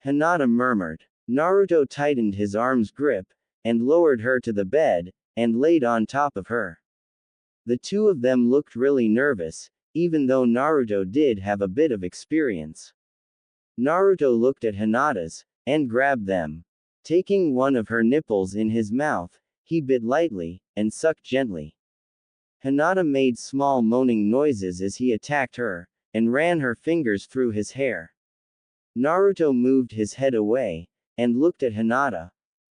S1: Hinata murmured. Naruto tightened his arm's grip, and lowered her to the bed, and laid on top of her. The two of them looked really nervous, even though Naruto did have a bit of experience. Naruto looked at Hinata's, and grabbed them. Taking one of her nipples in his mouth, he bit lightly, and sucked gently. Hinata made small moaning noises as he attacked her, and ran her fingers through his hair. Naruto moved his head away, and looked at Hinata.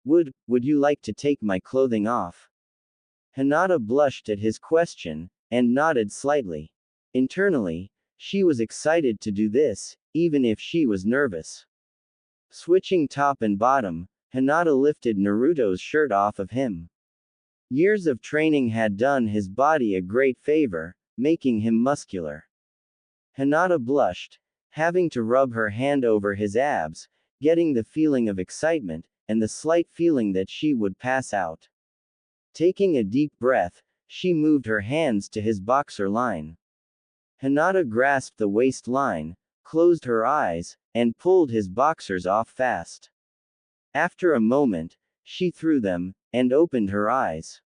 S1: Would you like to take my clothing off? Hinata blushed at his question, and nodded slightly. Internally, she was excited to do this, even if she was nervous. Switching top and bottom, Hinata lifted Naruto's shirt off of him. Years of training had done his body a great favor, making him muscular. Hinata blushed, having to rub her hand over his abs, getting the feeling of excitement, and the slight feeling that she would pass out. Taking a deep breath, she moved her hands to his boxer line. Hinata grasped the waistline, closed her eyes, and pulled his boxers off fast. After a moment, she threw them, and opened her eyes.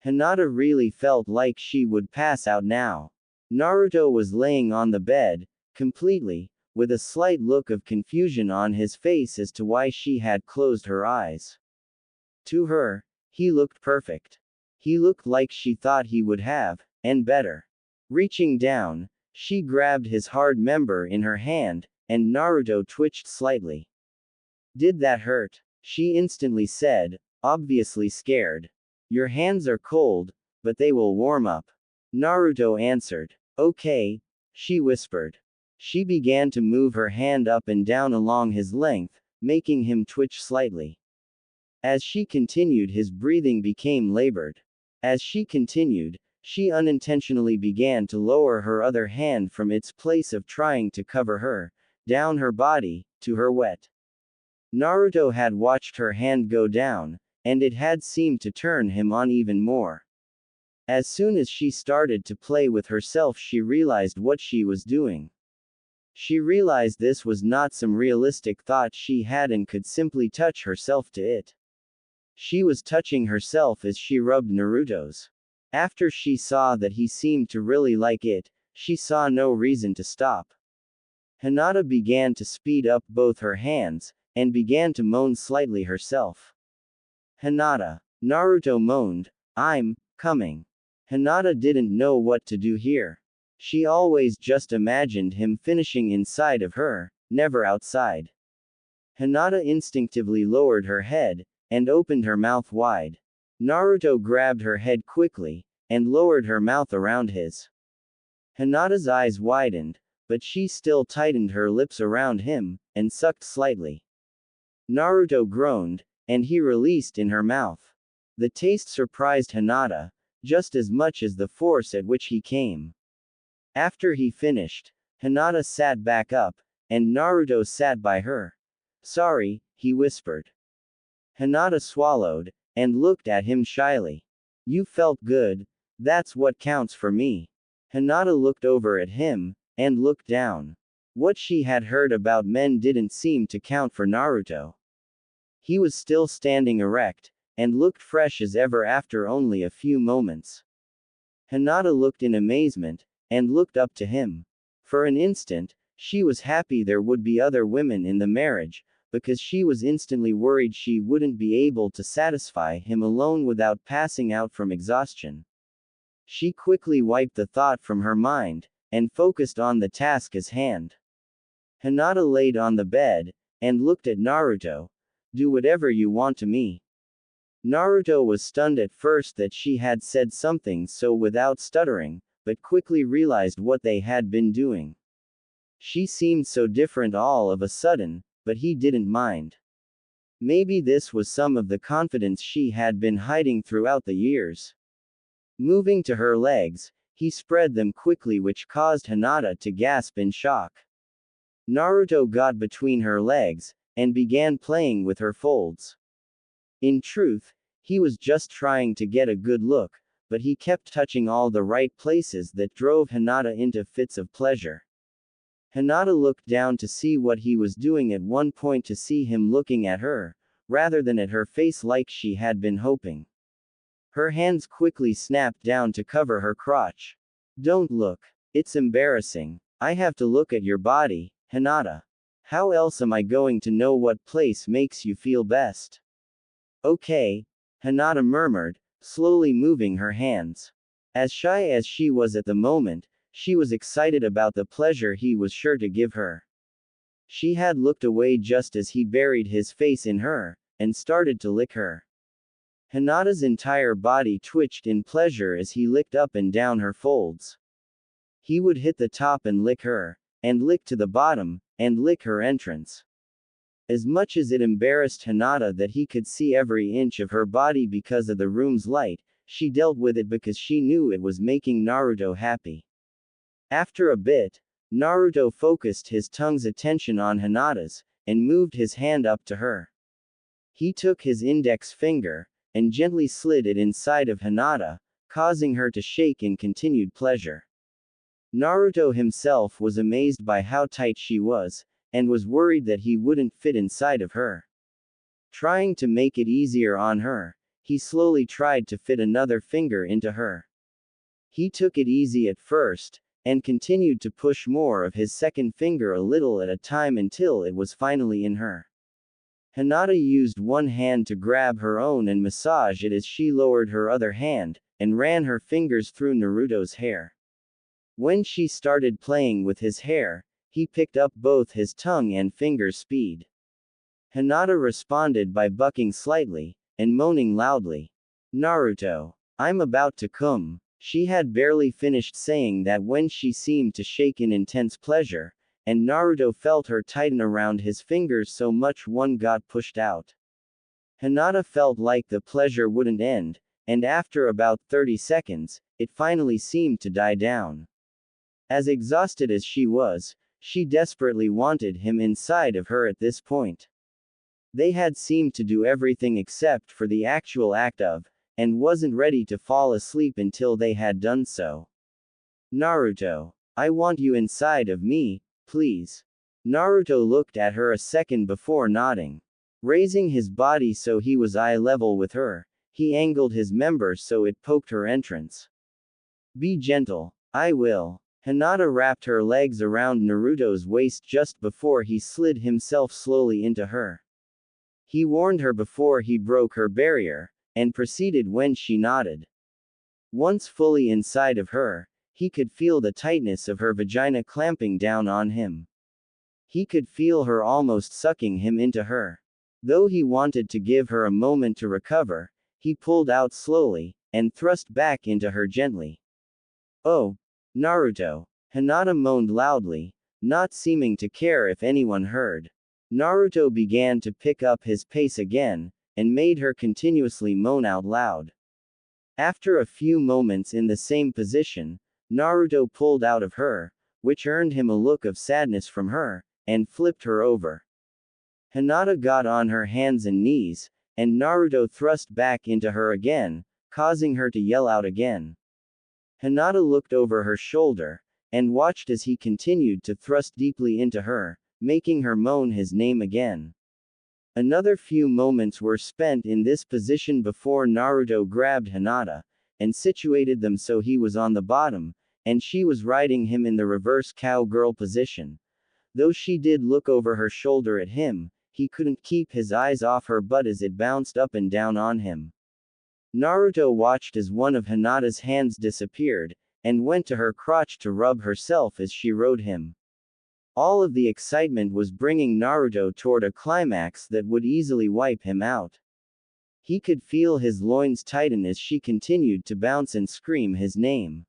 S1: Hinata really felt like she would pass out now. Naruto was laying on the bed, completely, with a slight look of confusion on his face as to why she had closed her eyes. To her, he looked perfect. He looked like she thought he would have, and better. Reaching down, she grabbed his hard member in her hand, and Naruto twitched slightly. Did that hurt? She instantly said, obviously scared. Your hands are cold, but they will warm up. Naruto answered. Okay, she whispered. She began to move her hand up and down along his length, making him twitch slightly. As she continued, his breathing became labored. As she continued, she unintentionally began to lower her other hand from its place of trying to cover her, down her body, to her wet. Naruto had watched her hand go down, and it had seemed to turn him on even more. As soon as she started to play with herself, she realized what she was doing. She realized this was not some realistic thought she had and could simply touch herself to it. She was touching herself as she rubbed Naruto's. After she saw that he seemed to really like it, she saw no reason to stop. Hinata began to speed up both her hands, and began to moan slightly herself. Hinata. Naruto moaned, I'm coming. Hinata didn't know what to do here. She always just imagined him finishing inside of her, never outside. Hinata instinctively lowered her head, and opened her mouth wide. Naruto grabbed her head quickly, and lowered her mouth around his. Hinata's eyes widened, but she still tightened her lips around him, and sucked slightly. Naruto groaned, and he released in her mouth. The taste surprised Hinata, just as much as the force at which he came. After he finished, Hinata sat back up, and Naruto sat by her. "Sorry," he whispered. Hinata swallowed, and looked at him shyly. "You felt good, that's what counts for me." Hinata looked over at him, and looked down. What she had heard about men didn't seem to count for Naruto. He was still standing erect, and looked fresh as ever after only a few moments. Hinata looked in amazement, and looked up to him. For an instant, she was happy there would be other women in the marriage, because she was instantly worried she wouldn't be able to satisfy him alone without passing out from exhaustion. She quickly wiped the thought from her mind, and focused on the task at hand. Hinata laid on the bed, and looked at Naruto. "Do whatever you want to me." Naruto was stunned at first that she had said something so without stuttering, but quickly realized what they had been doing. She seemed so different all of a sudden, but he didn't mind. Maybe this was some of the confidence she had been hiding throughout the years. Moving to her legs, he spread them quickly, which caused Hinata to gasp in shock. Naruto got between her legs, and began playing with her folds. In truth, he was just trying to get a good look, but he kept touching all the right places that drove Hinata into fits of pleasure. Hinata looked down to see what he was doing at one point, to see him looking at her, rather than at her face like she had been hoping. Her hands quickly snapped down to cover her crotch. "Don't look. It's embarrassing. I have to look at your body, Hinata. How else am I going to know what place makes you feel best?" "Okay," Hinata murmured, slowly moving her hands. As shy as she was at the moment, she was excited about the pleasure he was sure to give her. She had looked away just as he buried his face in her, and started to lick her. Hinata's entire body twitched in pleasure as he licked up and down her folds. He would hit the top and lick her, and lick to the bottom, and lick her entrance. As much as it embarrassed Hinata that he could see every inch of her body because of the room's light, she dealt with it because she knew it was making Naruto happy. After a bit, Naruto focused his tongue's attention on Hinata's, and moved his hand up to her. He took his index finger, and gently slid it inside of Hinata, causing her to shake in continued pleasure. Naruto himself was amazed by how tight she was, and was worried that he wouldn't fit inside of her. Trying to make it easier on her, he slowly tried to fit another finger into her. He took it easy at first, and continued to push more of his second finger a little at a time until it was finally in her. Hinata used one hand to grab her own and massage it as she lowered her other hand, and ran her fingers through Naruto's hair. When she started playing with his hair, he picked up both his tongue and fingers' speed. Hinata responded by bucking slightly, and moaning loudly. "Naruto, I'm about to come." She had barely finished saying that when she seemed to shake in intense pleasure, and Naruto felt her tighten around his fingers so much one got pushed out. Hinata felt like the pleasure wouldn't end, and after about 30 seconds, it finally seemed to die down. As exhausted as she was, she desperately wanted him inside of her at this point. They had seemed to do everything except for the actual act of, and wasn't ready to fall asleep until they had done so. "Naruto, I want you inside of me, please." Naruto looked at her a second before nodding. Raising his body so he was eye level with her, he angled his member so it poked her entrance. "Be gentle, I will." Hinata wrapped her legs around Naruto's waist just before he slid himself slowly into her. He warned her before he broke her barrier, and proceeded when she nodded. Once fully inside of her, he could feel the tightness of her vagina clamping down on him. He could feel her almost sucking him into her. Though he wanted to give her a moment to recover, he pulled out slowly, and thrust back into her gently. "Oh, Naruto." Hinata moaned loudly, not seeming to care if anyone heard. Naruto began to pick up his pace again, and made her continuously moan out loud. After a few moments in the same position, Naruto pulled out of her, which earned him a look of sadness from her, and flipped her over. Hinata got on her hands and knees, and Naruto thrust back into her again, causing her to yell out again. Hinata looked over her shoulder, and watched as he continued to thrust deeply into her, making her moan his name again. Another few moments were spent in this position before Naruto grabbed Hinata, and situated them so he was on the bottom, and she was riding him in the reverse cowgirl position. Though she did look over her shoulder at him, he couldn't keep his eyes off her butt as it bounced up and down on him. Naruto watched as one of Hinata's hands disappeared, and went to her crotch to rub herself as she rode him. All of the excitement was bringing Naruto toward a climax that would easily wipe him out. He could feel his loins tighten as she continued to bounce and scream his name.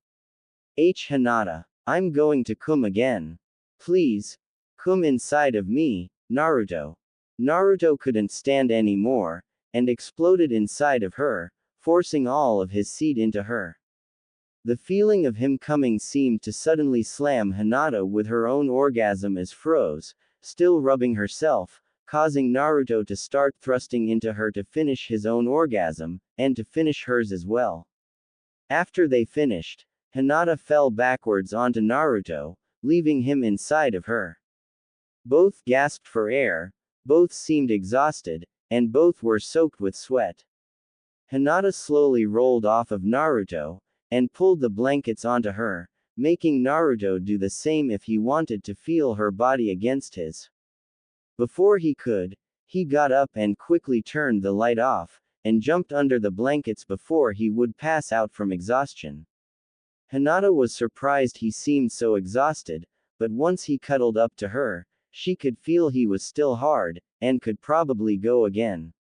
S1: Hinata. I'm going to come again. Please. Come inside of me, Naruto. Naruto couldn't stand any more, and exploded inside of her, forcing all of his seed into her. The feeling of him coming seemed to suddenly slam Hinata with her own orgasm as froze, still rubbing herself, causing Naruto to start thrusting into her to finish his own orgasm, and to finish hers as well. After they finished, Hinata fell backwards onto Naruto, leaving him inside of her. Both gasped for air, both seemed exhausted, and both were soaked with sweat. Hinata slowly rolled off of Naruto, and pulled the blankets onto her, making Naruto do the same if he wanted to feel her body against his. Before he could, he got up and quickly turned the light off, and jumped under the blankets before he would pass out from exhaustion. Hinata was surprised he seemed so exhausted, but once he cuddled up to her, she could feel he was still hard, and could probably go again.